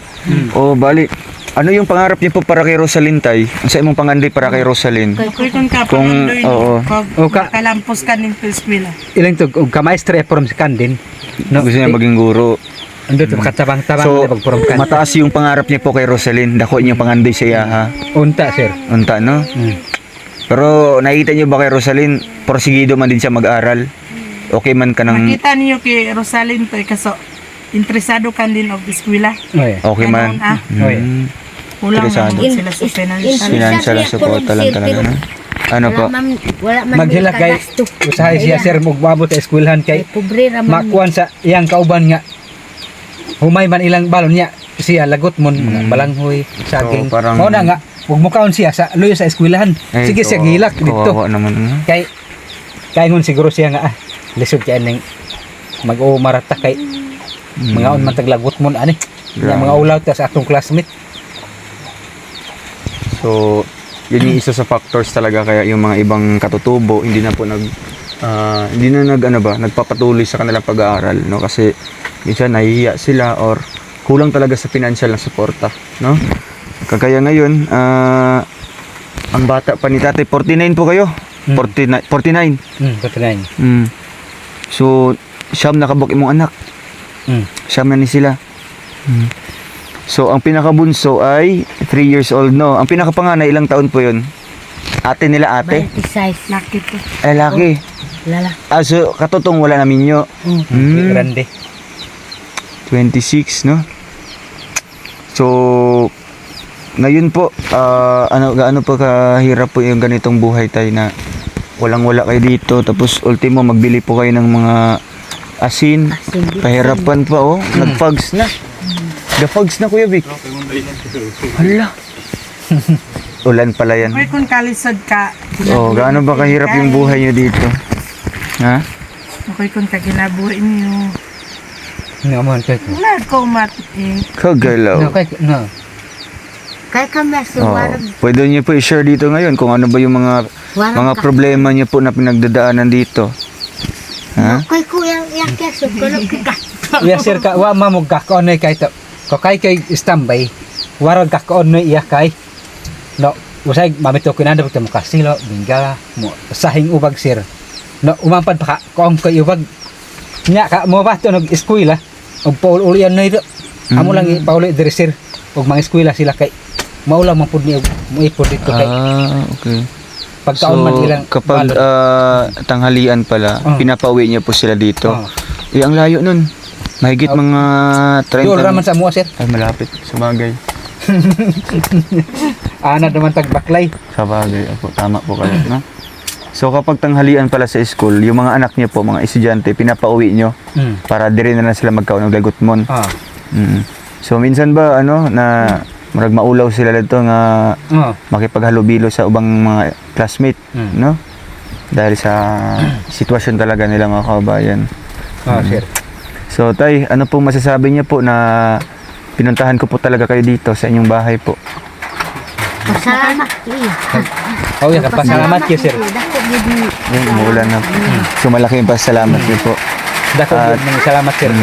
Bali. Ano yung pangarap niyo po para kay Rosalyn, tay? Ang sa imong panganday para kay Rosalyn? Kung ka Kung- oo. Kalampos ka ng eskwela. Ilang to og ka maestre from Skandin. No. Gusto niya maging guro. Ando to katabang-tabang So, pag from kan. mataas yung pangarap niya po kay Rosalyn. Dako niyo panganday siya, ha? Unta sir. Unta, no? Pero nakita niyo ba kay Rosalyn, porsigido man din siya mag-aral? Okay man ka ng... Makita niyo kay Rosalyn to kaso interesado ka din og eskwela. Oy. Okay man. Ganun, Mm. Kulang Interesado. naman sila sa financial. Financial support lang talaga, no? Ano po? Wala man Maghilak kay kagasto. usahay siya sir mogbaabot sa eskwelahan kay Pobre ra man. makuan sa iyang kauban nga humay man ilang balon niya siya lagot mon mga balanghoy saging So, parang- mao na nga ug mukaon siya sa luyo sa eskwelahan Ay, sige siya oo. gilak dito Kawawa naman, no? kay ngon siguro siya nga lisod kay ning mag-umarata kay mga on man taglagot mon ani Yung mga ulaw ta sa atong classmate. So, yun yung isa sa factors talaga kaya yung mga ibang katutubo hindi na po nagpapatuloy sa kanilang pag-aaral, no? Kasi minsan nahihiya sila or kulang talaga sa financial na suporta, no? Kagaya ngayon, ang bata pa ni tatay, 49 po kayo? 49. 49. So, siyam nakabuk imong anak. Siyam na ni sila. So, ang pinakabunso ay 3 years old, no? Ang pinakapanganay, ilang taon po yun? Ate nila, ate? 26. Laki to. Ay, laki. Lala. So, katotong wala namin nyo. Grande. 26, no? So, ngayon po, gaano pa kahirap po yung ganitong buhay tayo na walang-wala kayo dito, tapos ultimo magbili po kayo ng mga asin, pahirapan pa, oh. Nagfags na. Gafags na, Kuya Vic. Hala. Ulan pala yan. Kaya kung kalisod ka, Oh, gaano ba kahirap yung buhay nyo dito? Ha? Okay kung kaginabuhi niyo. Naman kay ko. Wala ko mat eh. Kagalaw. No. Kaya kami Oh, asuwarag. pwede niyo po i-share dito ngayon kung ano ba yung mga problema niyo po na pinagdadaanan dito. Ha? Kaya ko yung yakya sukulog ka. Iya sir ka wa mamog ka ko ano kay to. Ko kay standby. Warag ka ko ano iya kay. No, usay mamito kinanda mo kasilo, bingga mo sahing ubag sir. No, umampad pa ka kung kay ubag. Nya ka mo ba to nag-eskwela? Og paul-ulian na ito. Amo lang ipauli diri sir. Og mga eskwela sila kay maulang man pud ni mo ipod dito kay. Okay. Pagkaon man ilang kapag tanghalian pala, pinapauwi niyo po sila dito. Ang layo nun. Mahigit mga 30. Doon raman sa mua sir. Ay, malapit. Sabagay. Ana naman tagbaklay. Sabagay. Apo, tama po kayo, no? So, kapag tanghalian pala sa school, yung mga anak niyo po, mga estudyante, pinapauwi niyo para dire na lang sila magkaon ng lagutmon. So, minsan ba, na marag maulaw sila dito nga makipaghalubilo sa ubang mga classmate, no? Dahil sa sitwasyon talaga nila mga kabayan. Sir. So, tay, ano po masasabi niyo po na pinuntahan ko po talaga kayo dito sa inyong bahay po? Pasalamat. Oh, yan, pasalamat kayo sir. Yan, umuulan na po. So, malaking pasalamat niyo po. Dako mga salamat sir.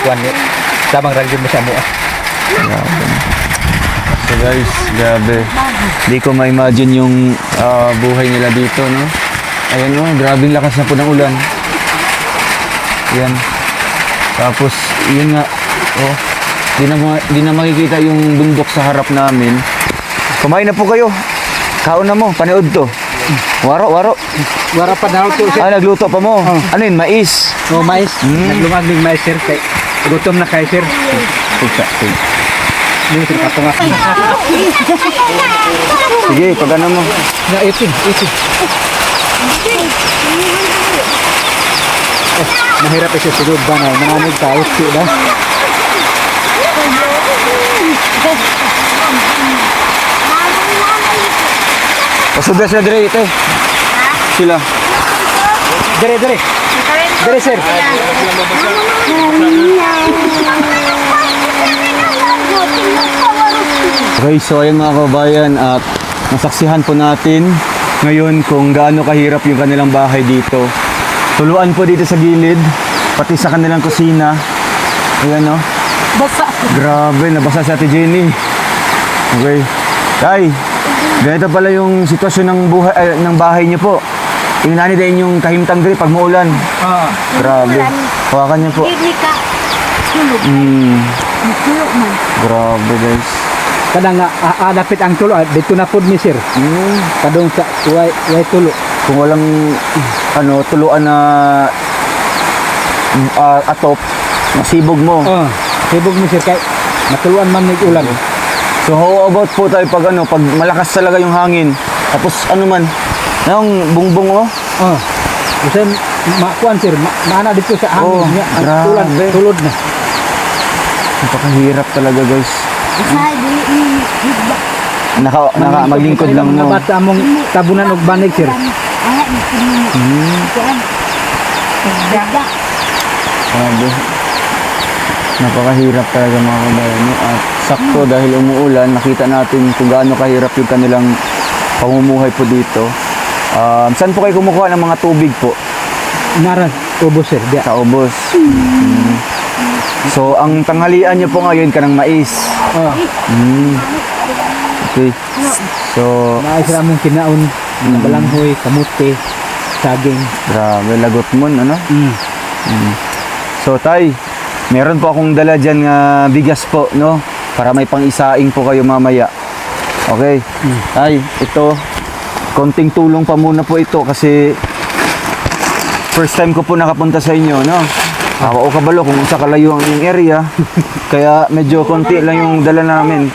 Kuan tabang radyo mo sa mo. So guys, grabe. Di ko ma-imagine yung buhay nila dito, no? Ayan, no? Grabing lakas na po ng ulan. Yan. Tapos, yun nga. Oh, di na makikita yung bundok sa harap namin. Kumain na po kayo. Kaon na mo, panood to. Waro. Wara pa daw to sir. Nagluto pa mo. Ano yun, mais? Oh, mais. Naglumagning mais sir kay gutom na kay sir. Ni sir patunga. Sige, pag ano mo. Na itin. Mahirap siya sigud ba na nanganig tayo sila. Pasubra sila dire ite. Sila. Dire. Dire sir. Okay, so ayun mga kabayan at nasaksihan po natin ngayon kung gaano kahirap yung kanilang bahay dito. Tuluan po dito sa gilid, pati sa kanilang kusina. Ayan, no? Basa. Grabe, nabasa si Ate Jenny. Okay. Tay, ganito pala yung sitwasyon ng ng bahay niyo po. Inani din yung kahimtang diri pag maulan. Grabe. Hawakan niyo po. Hindi ka tulog. Tulog man. Grabe, guys. Kadang dapit ang tulo dito na pod ni sir. Kadong sa way tulo. Kung walang tuluan na atop, masibog mo. Sibog mo sir kay matuluan man nig ulan. So how about po tayo pag pag malakas talaga yung hangin, tapos yung bungbong mo? Kasi makuan sir, maana dito sa hangin niya. Grabe. Tulod na. Napakahirap talaga, guys. Usahay dili ni higda. Maglingkod lang mo. Nabata among tabunan og banig sir. Ay, kuan. Higda. Grabe. Napakahirap talaga mga kabayan. No? At sakto dahil umuulan, nakita natin kung gaano kahirap yung kanilang pamumuhay po dito. Saan po kayo kumukuha ng mga tubig po? Naran, ubos sir. Diya. Sa ubos. Mm. So, ang tanghalian niyo po ngayon ka ng mais. Oh, Mm. Okay. So, naay sila mong kinaon, balanghoy, kamuti, saging. grabe, lagot mo, ano? Mm. So, tay, meron po akong dala dyan nga bigas po, no? Para may pang-isaing po kayo mamaya. Okay. Tay, ito, konting tulong pa muna po ito kasi first time ko po nakapunta sa inyo, no? Ako o kabalo kung sa kalayo ang inyong area. Kaya medyo konti lang yung dala namin.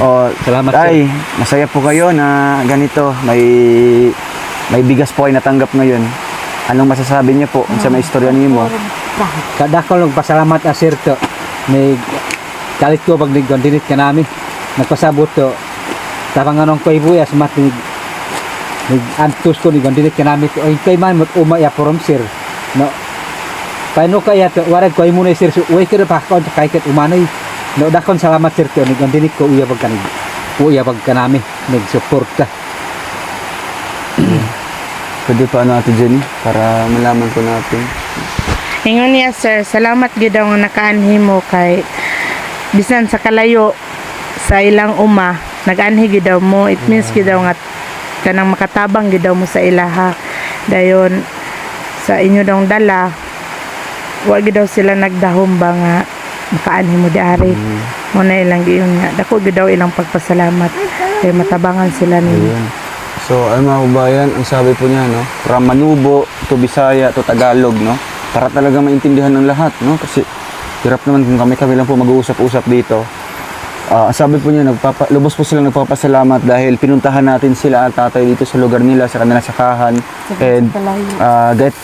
O, Salamat, tay, masaya po kayo na ganito. May bigas po kayo natanggap ngayon. Anong masasabi niyo po sa may istorya niyo mo? Kada ko lang pasalamat sir to. May kalit ko pag nagkondinit ka namin. Nagpasabot to. Tapang anong ko'y buyas mat antus ko nagkondinit ka namin to. Ay kay man mo umaya from sir. No. Paano kaya to? Warag ko'y muna sir. So, uy kira pa ko kay kat umanay. No, dakon salamat sir to. Nagkondinit ko uya pag namin. Nagsuporta. Pwede pa ano Ate Jenny para malaman po natin. Ingon niya, sir, salamat gyud daw nga nakaanhi mo kay bisan sa kalayo sa ilang uma, nag-anhi gyud daw mo. It means gyud daw nga kanang makatabang gyud daw mo sa ilaha. Dayon sa inyo daw dala, wa gyud daw sila nagdahom ba nga makaanhi mo diari. Mo na ilang giyon nga dako gyud daw ilang pagpasalamat kay matabangan sila ninyo. Ayun. So, ay mga kabayan, ang sabi po niya, no? From Manubo to Bisaya to Tagalog, no? Para talaga maintindihan ng lahat, no? Kasi hirap naman kung kami lang po mag-uusap-usap dito. Sabi po niya, lubos po silang nagpapasalamat dahil pinuntahan natin sila at tatay dito sa lugar nila, sa kanilang sakahan. And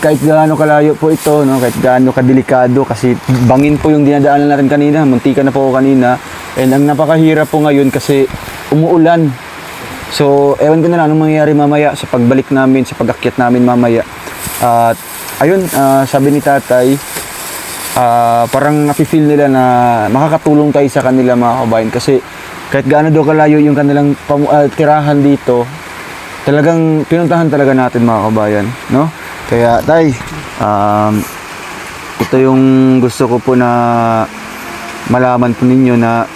kahit gaano kalayo po ito, no? Kahit gaano kadelikado, kasi bangin po yung dinadaanan natin kanina, muntikan na po ako kanina. And ang napakahirap po ngayon kasi umuulan. So, ewan ko na lang anong mangyayari mamaya sa pagbalik namin, sa pag-akyat namin mamaya. At ayun, sabi ni tatay, parang nafe-feel nila na makakatulong tayo sa kanila mga kabayan. Kasi kahit gaano daw kalayo yung kanilang tirahan dito, talagang pinuntahan talaga natin mga kabayan, no? Kaya tay, ito yung gusto ko po na malaman po ninyo na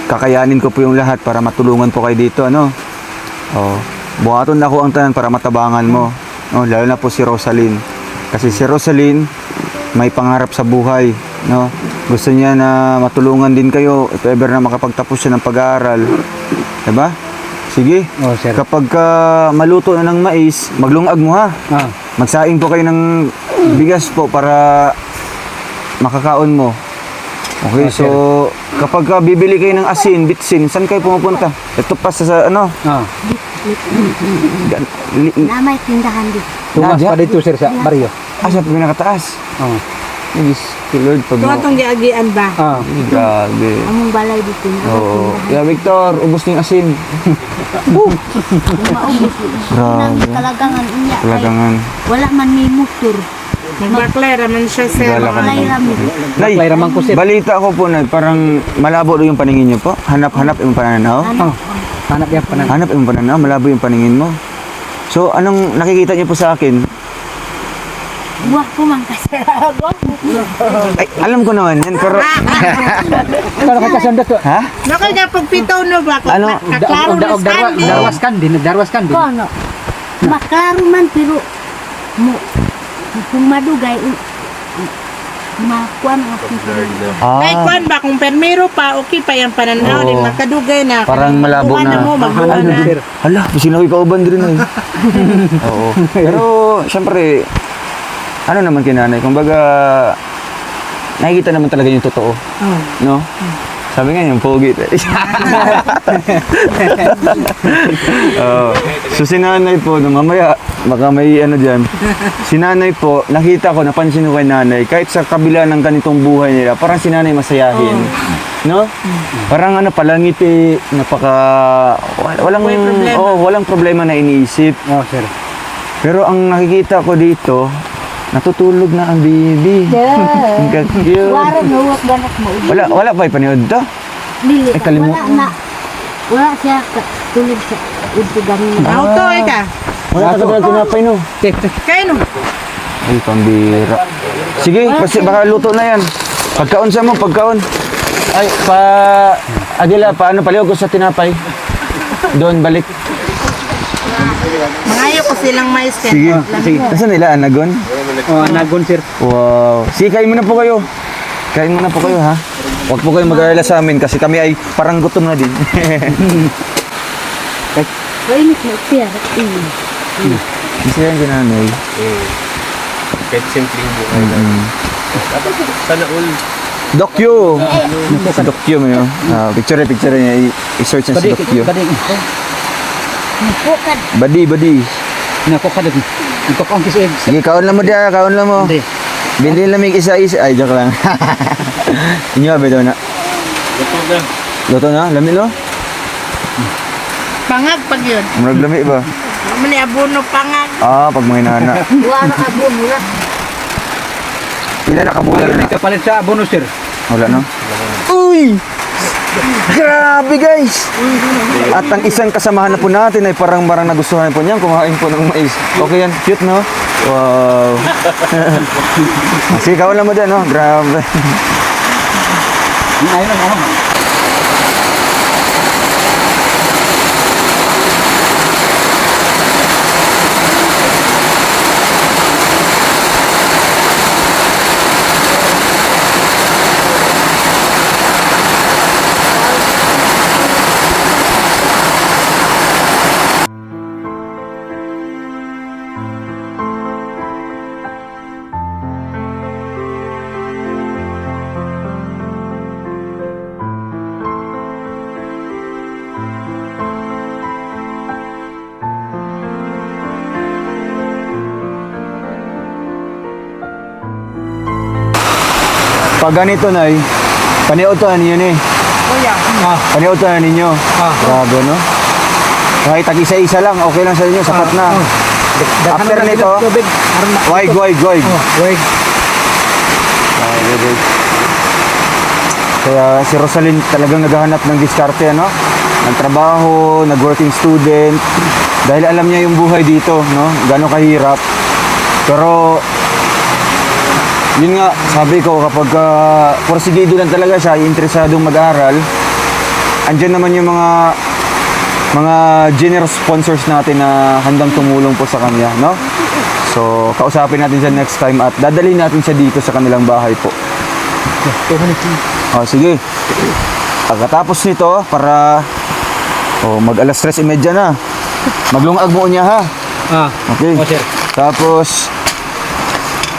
kakayanin ko po yung lahat para matulungan po kayo dito, ano? Oh, buhaton na ko ang tanan para matabangan mo. No, lalo na po si Rosaline. Kasi si Rosaline may pangarap sa buhay, no? Gusto niya na matulungan din kayo if ever na makapagtapos siya ng pag-aaral. 'Di ba? Sige. Oh, sir. Kapag maluto na ng mais, maglungag mo ha. Magsaing po kayo ng bigas po para makakaon mo. Okay, so kapag bibili kayo ng asin, bitsin, saan kayo pumupunta? Ito pa sa ano? Namay tindahan di. Tumas pa dito sir sa baryo. Sa pinakataas. Yes, Lord, pag Ito atong giagian ba? grabe. Among balay dito. Oo. Yeah, Victor, ubos na yung asin. Maubos. Nang Grabe. kalagangan unya. kay Talagangan. Wala man ni motor. Magbaklay raman siya, sir. Wala ka Balay rami. Nay, Baklay raman ko, sir. balita ko po na parang malabo daw yung paningin niyo po. Hanap-hanap yung pananaw. Hanap yan pa na. Hanap yung pananaw, malabo yung paningin mo. So, anong nakikita niyo po sa akin? Buah ko man kasi. Ay, alam ko naman yan, pero... Kano ka kasanda to? Ha? Nakay na pagpitaw no ba? Ano? Kaklaro na stand. Darwas kan din. Kono. Maklaro man pero mo kung madugay makuan ako. Ay, kuan ba? Kung permiro pa, okay pa yung pananaw. Oo. Di makadugay na. Parang malabo Buwan na. mo, magbuwan na. Hala, sinawi ka uban din eh. Oo. Pero, syempre, ano naman kinanay, kumbaga, nakikita naman talaga yung totoo. No? Sabi nga yung pogi. So si nanay po, nung mamaya, baka may ano dyan. Si nanay po, nakita ko, napansin ko kay nanay, kahit sa kabila ng ganitong buhay nila, parang si nanay masayahin. No? Parang ano, palangiti, walang problema na iniisip. Oh, sir. Pero ang nakikita ko dito, Natutulog na ang baby. Ang cute. Waro nuwak ganak mo. Wala pa ipanood to. Dili. kalimu- Wala na. Wala siya tulog sa udto ganin. Auto ka. Wala ka talaga tinapay no. Kayo no. Ay, pambira. Sige, baka luto na yan. Pagkaon sa mo, pagkaon. Ay, Agila, paano paliw ko sa tinapay? Doon, balik. Mangayo ko silang mais kaya. Sige, sige. Nasaan nila, Anagon? Nagon sir. Wow. Sige, kain muna po kayo. Kain muna po kayo, ha? Huwag po kayong mag-alala sa amin kasi kami ay parang gutom na din. Wala ni siya. Isa yan ginanay. Kahit simpleng buhay lang. Sana all. Dokyo! Si Dokyo mo yun. Picture niya. I-search niya si Dokyo. Badi. Nako ka din. Ito ko ang kisig. Sige, kaon lang mo dia, kaon lang mo. Hindi. Bili lang may isa-isa. Ay, joke lang. Inyo, beto na. Luto na? Lami no? Pangag pag yun. Murag lami ba? Mani abono pangag. Pag mga inana. Wala abo mura. Pila na kabula na. Ito palit sa abono sir. Wala no? Uy! Grabe guys! At ang isang kasamahan na po natin ay parang nagustuhan po niyan. Kumain po ng mais. Okay yan, cute no? Wow! Sige, kawan lang mo dyan no? Grabe. Ayun lang ako. Pag ganito na paniutan ninyo ni. Kuya. Paniutan ninyo. Grabe no? Kahit tag-isa-isa lang, okay lang sa inyo, sapat na. After nito, wig. Wig. Kaya si Rosalyn talagang naghahanap ng diskarte, ano? Ng trabaho, nag-working student. Dahil alam niya yung buhay dito, no? Gano'ng kahirap. Pero, yun nga, sabi ko, kapag porsigido lang talaga siya, interesadong mag-aral, andyan naman yung mga generous sponsors natin na handang tumulong po sa kanya, no? So, kausapin natin siya next time at dadalhin natin siya dito sa kanilang bahay po. Sige. Pagkatapos nito, para mag-alas 3:30 na. Maglungag mo niya, ha? Okay. Sir. Tapos,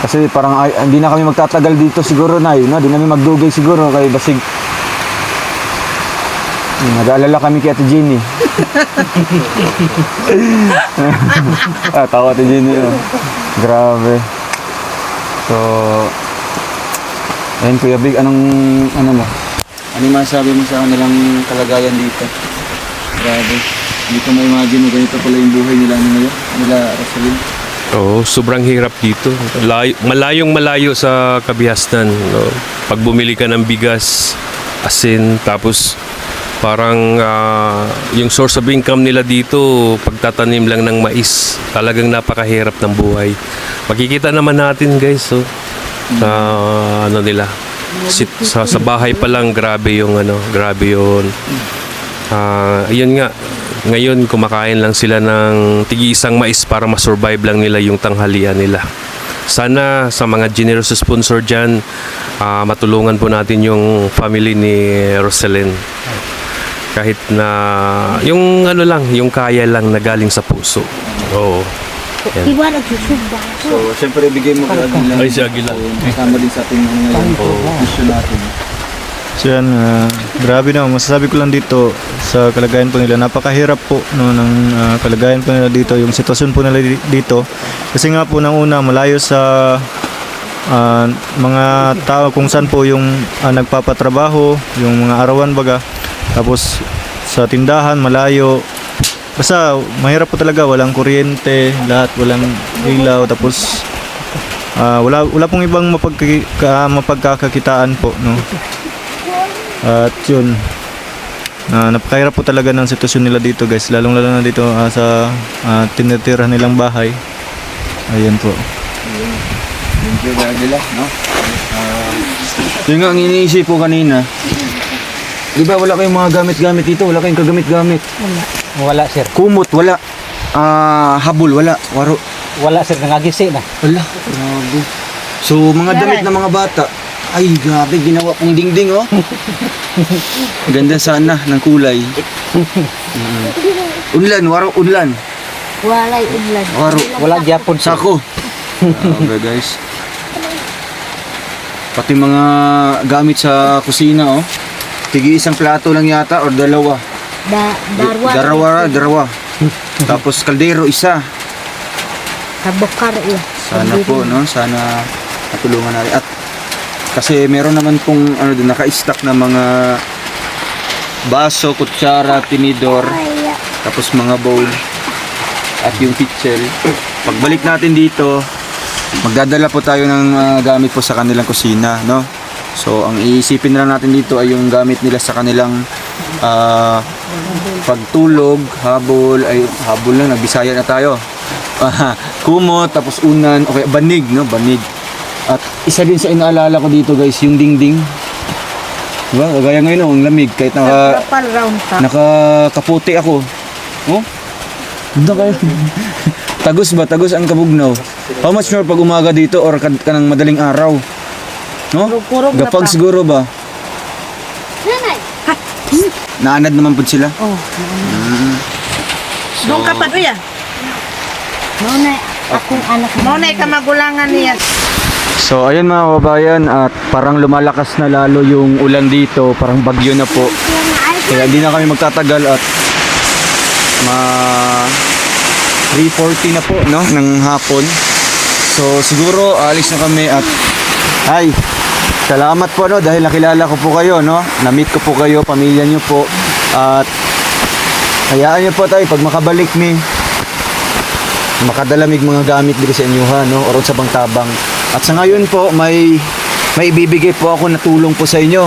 kasi parang hindi na kami magtatagal dito siguro, Nay, no? Hindi namin magdugay siguro kay basig. Nag-aalala kami kay Ate Jenny. Tawa Ate Jenny. Grabe. So, ayun Kuya Big, ano mo? Ano yung masasabi mo sa kanilang kalagayan dito? Grabe. Hindi ko ma-imagine na ganito pala yung buhay nila ngayon. Nila Rosalyn. Oo, sobrang hirap dito. Malayong-malayo sa Kabihasnan. No? Pag bumili ka ng bigas, asin, tapos parang yung source of income nila dito, pagtatanim lang ng mais. Talagang napakahirap ng buhay. Makikita naman natin guys, nila. Sa bahay pa lang, grabe yung ayun nga, ngayon kumakain lang sila ng tig-isang mais para ma-survive lang nila yung tanghalian nila. Sana sa mga generous sponsor dyan, matulungan po natin yung family ni Rosalyn. Kahit na yung yung kaya lang na galing sa puso. Oo. Di ba nagsusubba? So, syempre, bigay mo ka din lang. Ay, si Aguila. Kasama din sa ating mission natin. So yan, grabe na, masasabi ko lang dito sa kalagayan po nila, napakahirap po no, ng kalagayan po nila dito, yung sitwasyon po nila dito. Kasi nga po nang una, malayo sa mga tao kung saan po yung nagpapatrabaho, yung mga arawan baga. Tapos sa tindahan, malayo. Basta mahirap po talaga, walang kuryente, lahat walang ilaw. Tapos wala pong ibang mapagkakakitaan po, no. At yun, napakahirap po talaga ng sitwasyon nila dito, guys, lalong lalo na dito sa tinitirahan nilang bahay. Ayan po. Thank you, Gagila, no? Yun nga ang iniisip ko kanina. Di ba wala kayong mga gamit-gamit dito? Wala kayong kagamit-gamit? Wala sir. Kumot, wala. Habol, wala. Waro. Wala sir, nangagisi na. Wala. Grabe. So, mga damit ng mga bata. Ay, grabe. Ginawa pong dingding, oh. Ganda sana ng kulay. Unlan, waro, unlan. Walay udlan. Waro. Wala gyapon sir. Sako. Grabe, guys. Pati mga gamit sa kusina, oh. Tigi isang plato lang yata or dalawa. Darwa. Darawa. Tapos kaldero isa. Kabukar iya. Sana po, no? Sana matulungan natin. At kasi meron naman pong doon, naka-stock na mga baso, kutsara, tinidor, tapos mga bowl at yung pitchel. Pagbalik natin dito, magdadala po tayo ng gamit po sa kanilang kusina, no? So, ang iisipin na lang natin dito ay yung gamit nila sa kanilang pagtulog, habol lang, nagbisaya na tayo. Kumot, tapos unan, okay, banig, no? Banig. At isa din sa inaalala ko dito, guys, yung dingding. Diba? Kagaya ngayon, ang lamig, kahit Pal round ka. nakakaputi ako. Oh? Ganda kayo. Tagos ba? Tagos ang kabugnaw. How much more pag umaga dito or kanang madaling araw? No? Kurog na Gapag pa. siguro ba? Naanad naman po sila. Oh. Doon ka pa doya. Nonay, akong anak mo. Monay ka magulangan niya. So ayun mga kababayan, at parang lumalakas na lalo yung ulan dito, parang bagyo na po. Kaya hindi na kami magtatagal at 3:40 na po, no, ng hapon. So siguro alis na kami at salamat po, no, dahil nakilala ko po kayo, no. Na-meet ko po kayo, pamilya niyo po, at hayaan niyo po tayo pag makabalik mi makadalamig mga gamit dito sa inyo, ha, no, or sa Bangtabang. At sa ngayon po, may ibibigay po ako na tulong po sa inyo.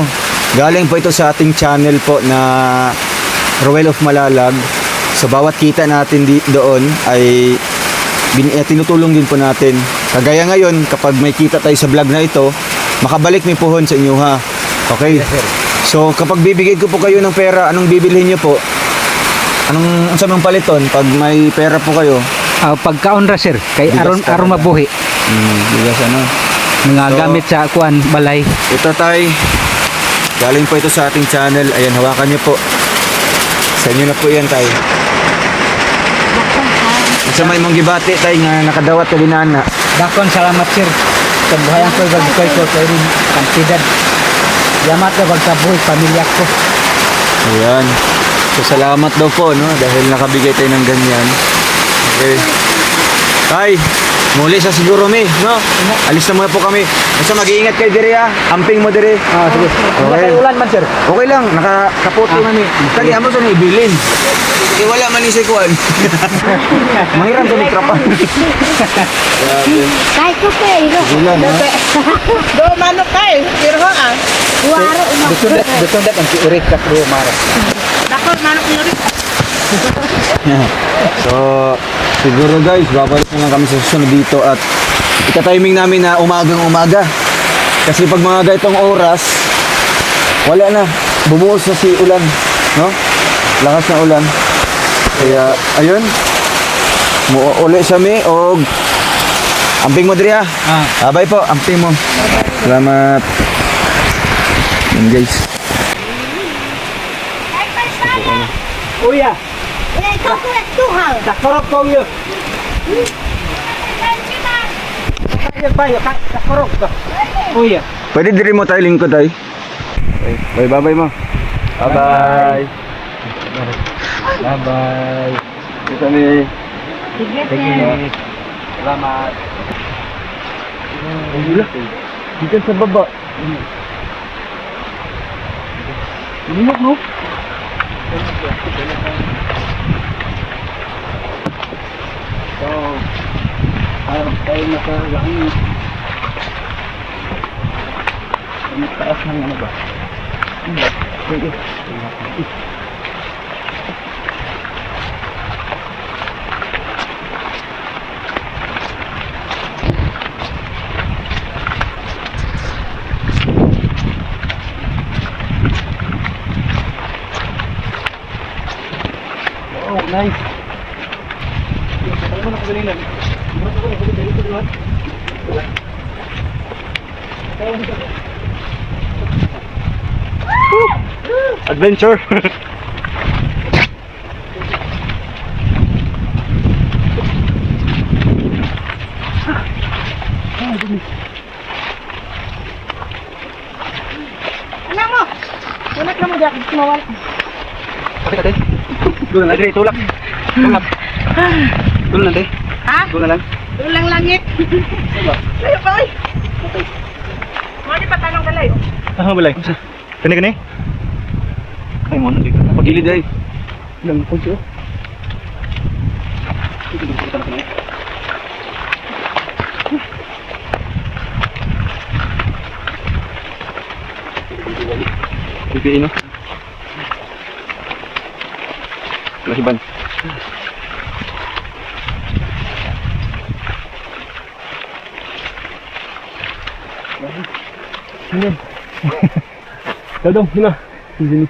Galing po ito sa ating channel po na Roel of Malalag. So bawat kita natin doon ay tinutulong din po natin. Kagaya ngayon, kapag may kita tayo sa vlog na ito, makabalik may puhon sa inyo, ha. Okay? So kapag bibigay ko po kayo ng pera, anong bibilhin niyo po? Anong sa mga paliton pag may pera po kayo? Pagkaon ra sir, kay Bigas ka aron na. mabuhi. Bigas ano? Mga So, gamit sa kuan balay. Ito tay, galing po ito sa ating channel. Ayan, hawakan niyo po. Sa inyo na po yan tay. Sa may mong gibati tay nga nakadawat ka dinana. Dakon salamat sir. Kabuhayan ko bagkoy ko kay rin kantidad. Yamat na bagkabuhi pamilya ko. Ayan. So salamat daw po, no, dahil nakabigay tayo ng ganyan. Okay. Tay, muli sa siguro mi, no? Alis na muna po kami. Basta mag-iingat kayo dire, ha. Amping mo dire. Sige. Okay. Ulan man sir. Okay lang, nakakaputi man eh. Kali amo sa ibilin. Eh wala man ni sikuan. Mahiram sa mikrapa. Kahit ko kayo. Ulan, ha. Do manok kay, pero ha. Waro umak. Betundat ang irik ka pro mara. Dako manok ni rin. So, siguro guys, babalik na lang kami sa susunod dito at ika-timing namin na umagang-umaga. Kasi pag mga ganitong oras, wala na. Bumuhos na si ulan, no? Lakas na ulan. Kaya, ayun. Uli sa mi o amping mo diri, ha. Abay po, amping mo. Salamat. Yan guys. Uya, Eh, ikaw ko tuhal. dakorok ko yo. Ayan pa yo, dakorok ka. Uya. Pwede diri mo tayo lingkod ay. Bye bye mo. Bye. Bye-bye. Kita ni. Sige. Salamat. Wala. Dito sa baba. Lumok no? So, tayo na sa Taas ng ano ba? Oh, nice. Ano na kagalingan? Adventure. Anak mo! Tulak na mo dyan. Sumawal. Kate. Doon na dito, tulak. Tulak. Doon na dito. Ha? Doon na lang. Tulang langit. Layo pa oy. Mali pa tanong kalayo. Ah, balay. Kani. Ay mo na dito. Pagilid ay. Lang po siya. Pipiin no. Lahiban. Sinin. Dadong, hina. Sinin.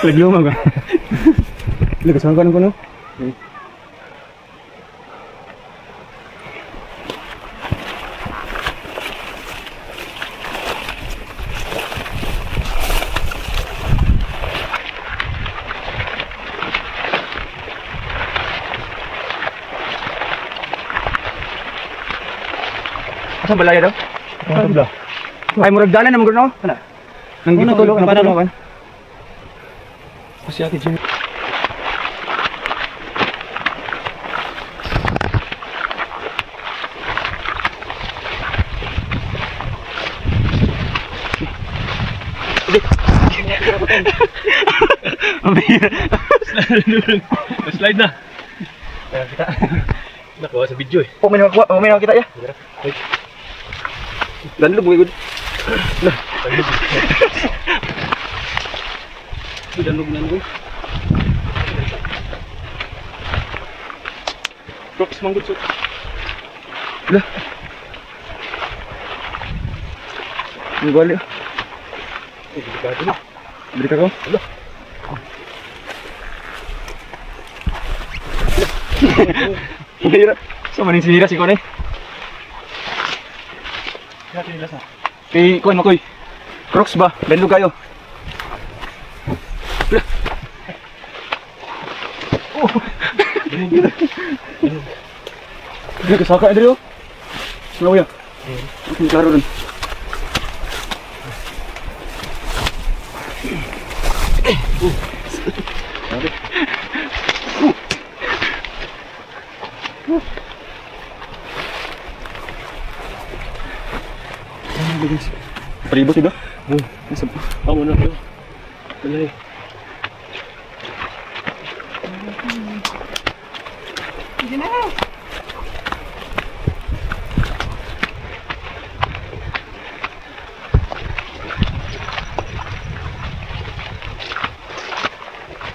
Laglumag ba? Lagasan ka ng kuno? Asa balaya daw? Ay murag dalan na magno? Kana. Nang giputulog na padalo kan. Kasi ati Jimmy. Slide na. Kita. Nakuha sa video eh. May nakuha kita ya. Dan lu bugay gud. Dan lu nanggo. Brooks manggod sud. Lah. Nggoli. Beri ka ko. Lah. Hira. Sama ning sinira si Kone. Kay kuan makoy. Crocs ba? Benlo kayo. Oh. Dia kesaka Adrio. Slow ya. Makin klaro rin. Peribot itu? Ako na kayo. Balay. Sige na.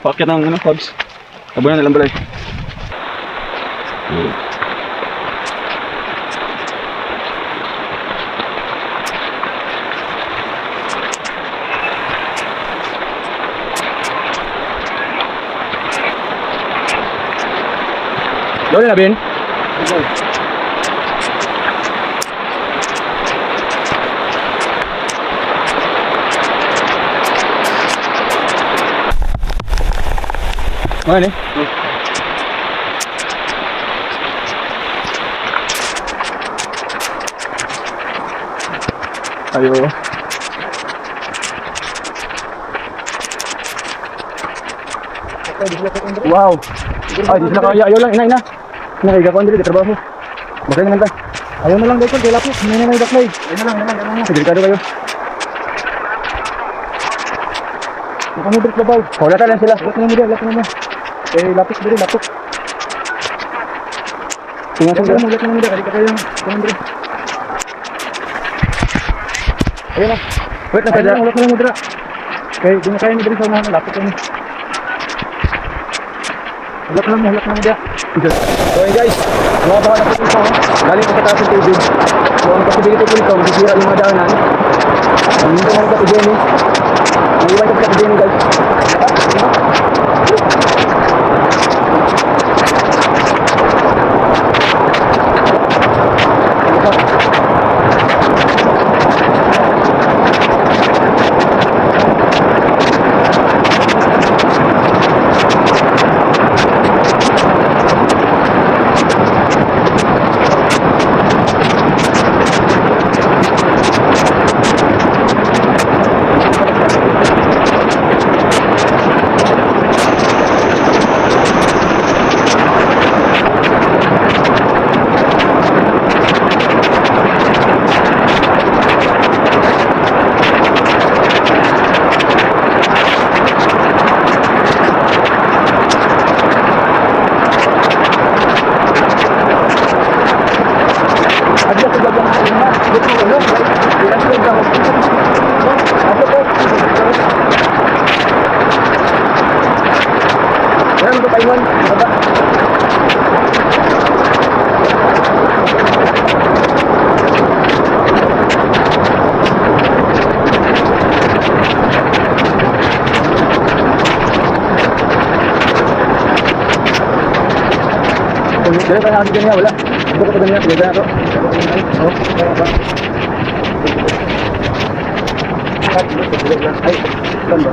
Paket ng ano, Pogs. Tabunan na lang balay. Doon na bin. Mana ni? Ayo. Wow. Ay, di sila kaya. Ayaw lang, inay na. Nakaiga ko ang dili, trabaho. Bakit naman ta? Ayaw na lang dahil kung lapos. May na may daklay. Ayaw na lang. Delikado kayo. Mukhang mo babaw. Wala ka lang sila. Lap na mo. Eh, lapis dili, lapok. Tingnan ko lang. Ulat na mo dili, kaya kayo. Tingnan dili. Ayun na. Wait na kaya. Wala ka lang mudra. Kaya di na kaya ni diri sa mga lapit ni. Wala ka lang mudra. So hey guys, mga baka na po ito. Galing ko sa taas ng tubig. So ang possibility po nito, masisira yung mga daanan. Ang hindi naman sa Jenny. Naiwan ko sa Jenny guys. Dali pa natin ganyan, wala. Ito ko pa ganyan, pwede na ito. Ay, saan ba?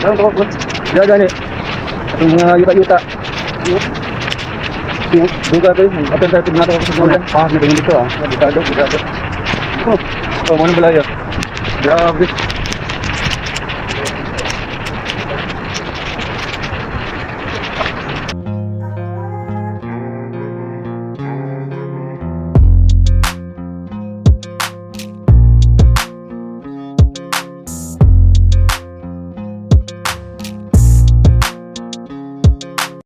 Saan ito ko? Gagani. Itong mga yuta-yuta. Duga ito yung alternative natin ako sa bulan. Pahas na ganyan dito ah. Bigado. Oh, manong balaya. Grabe.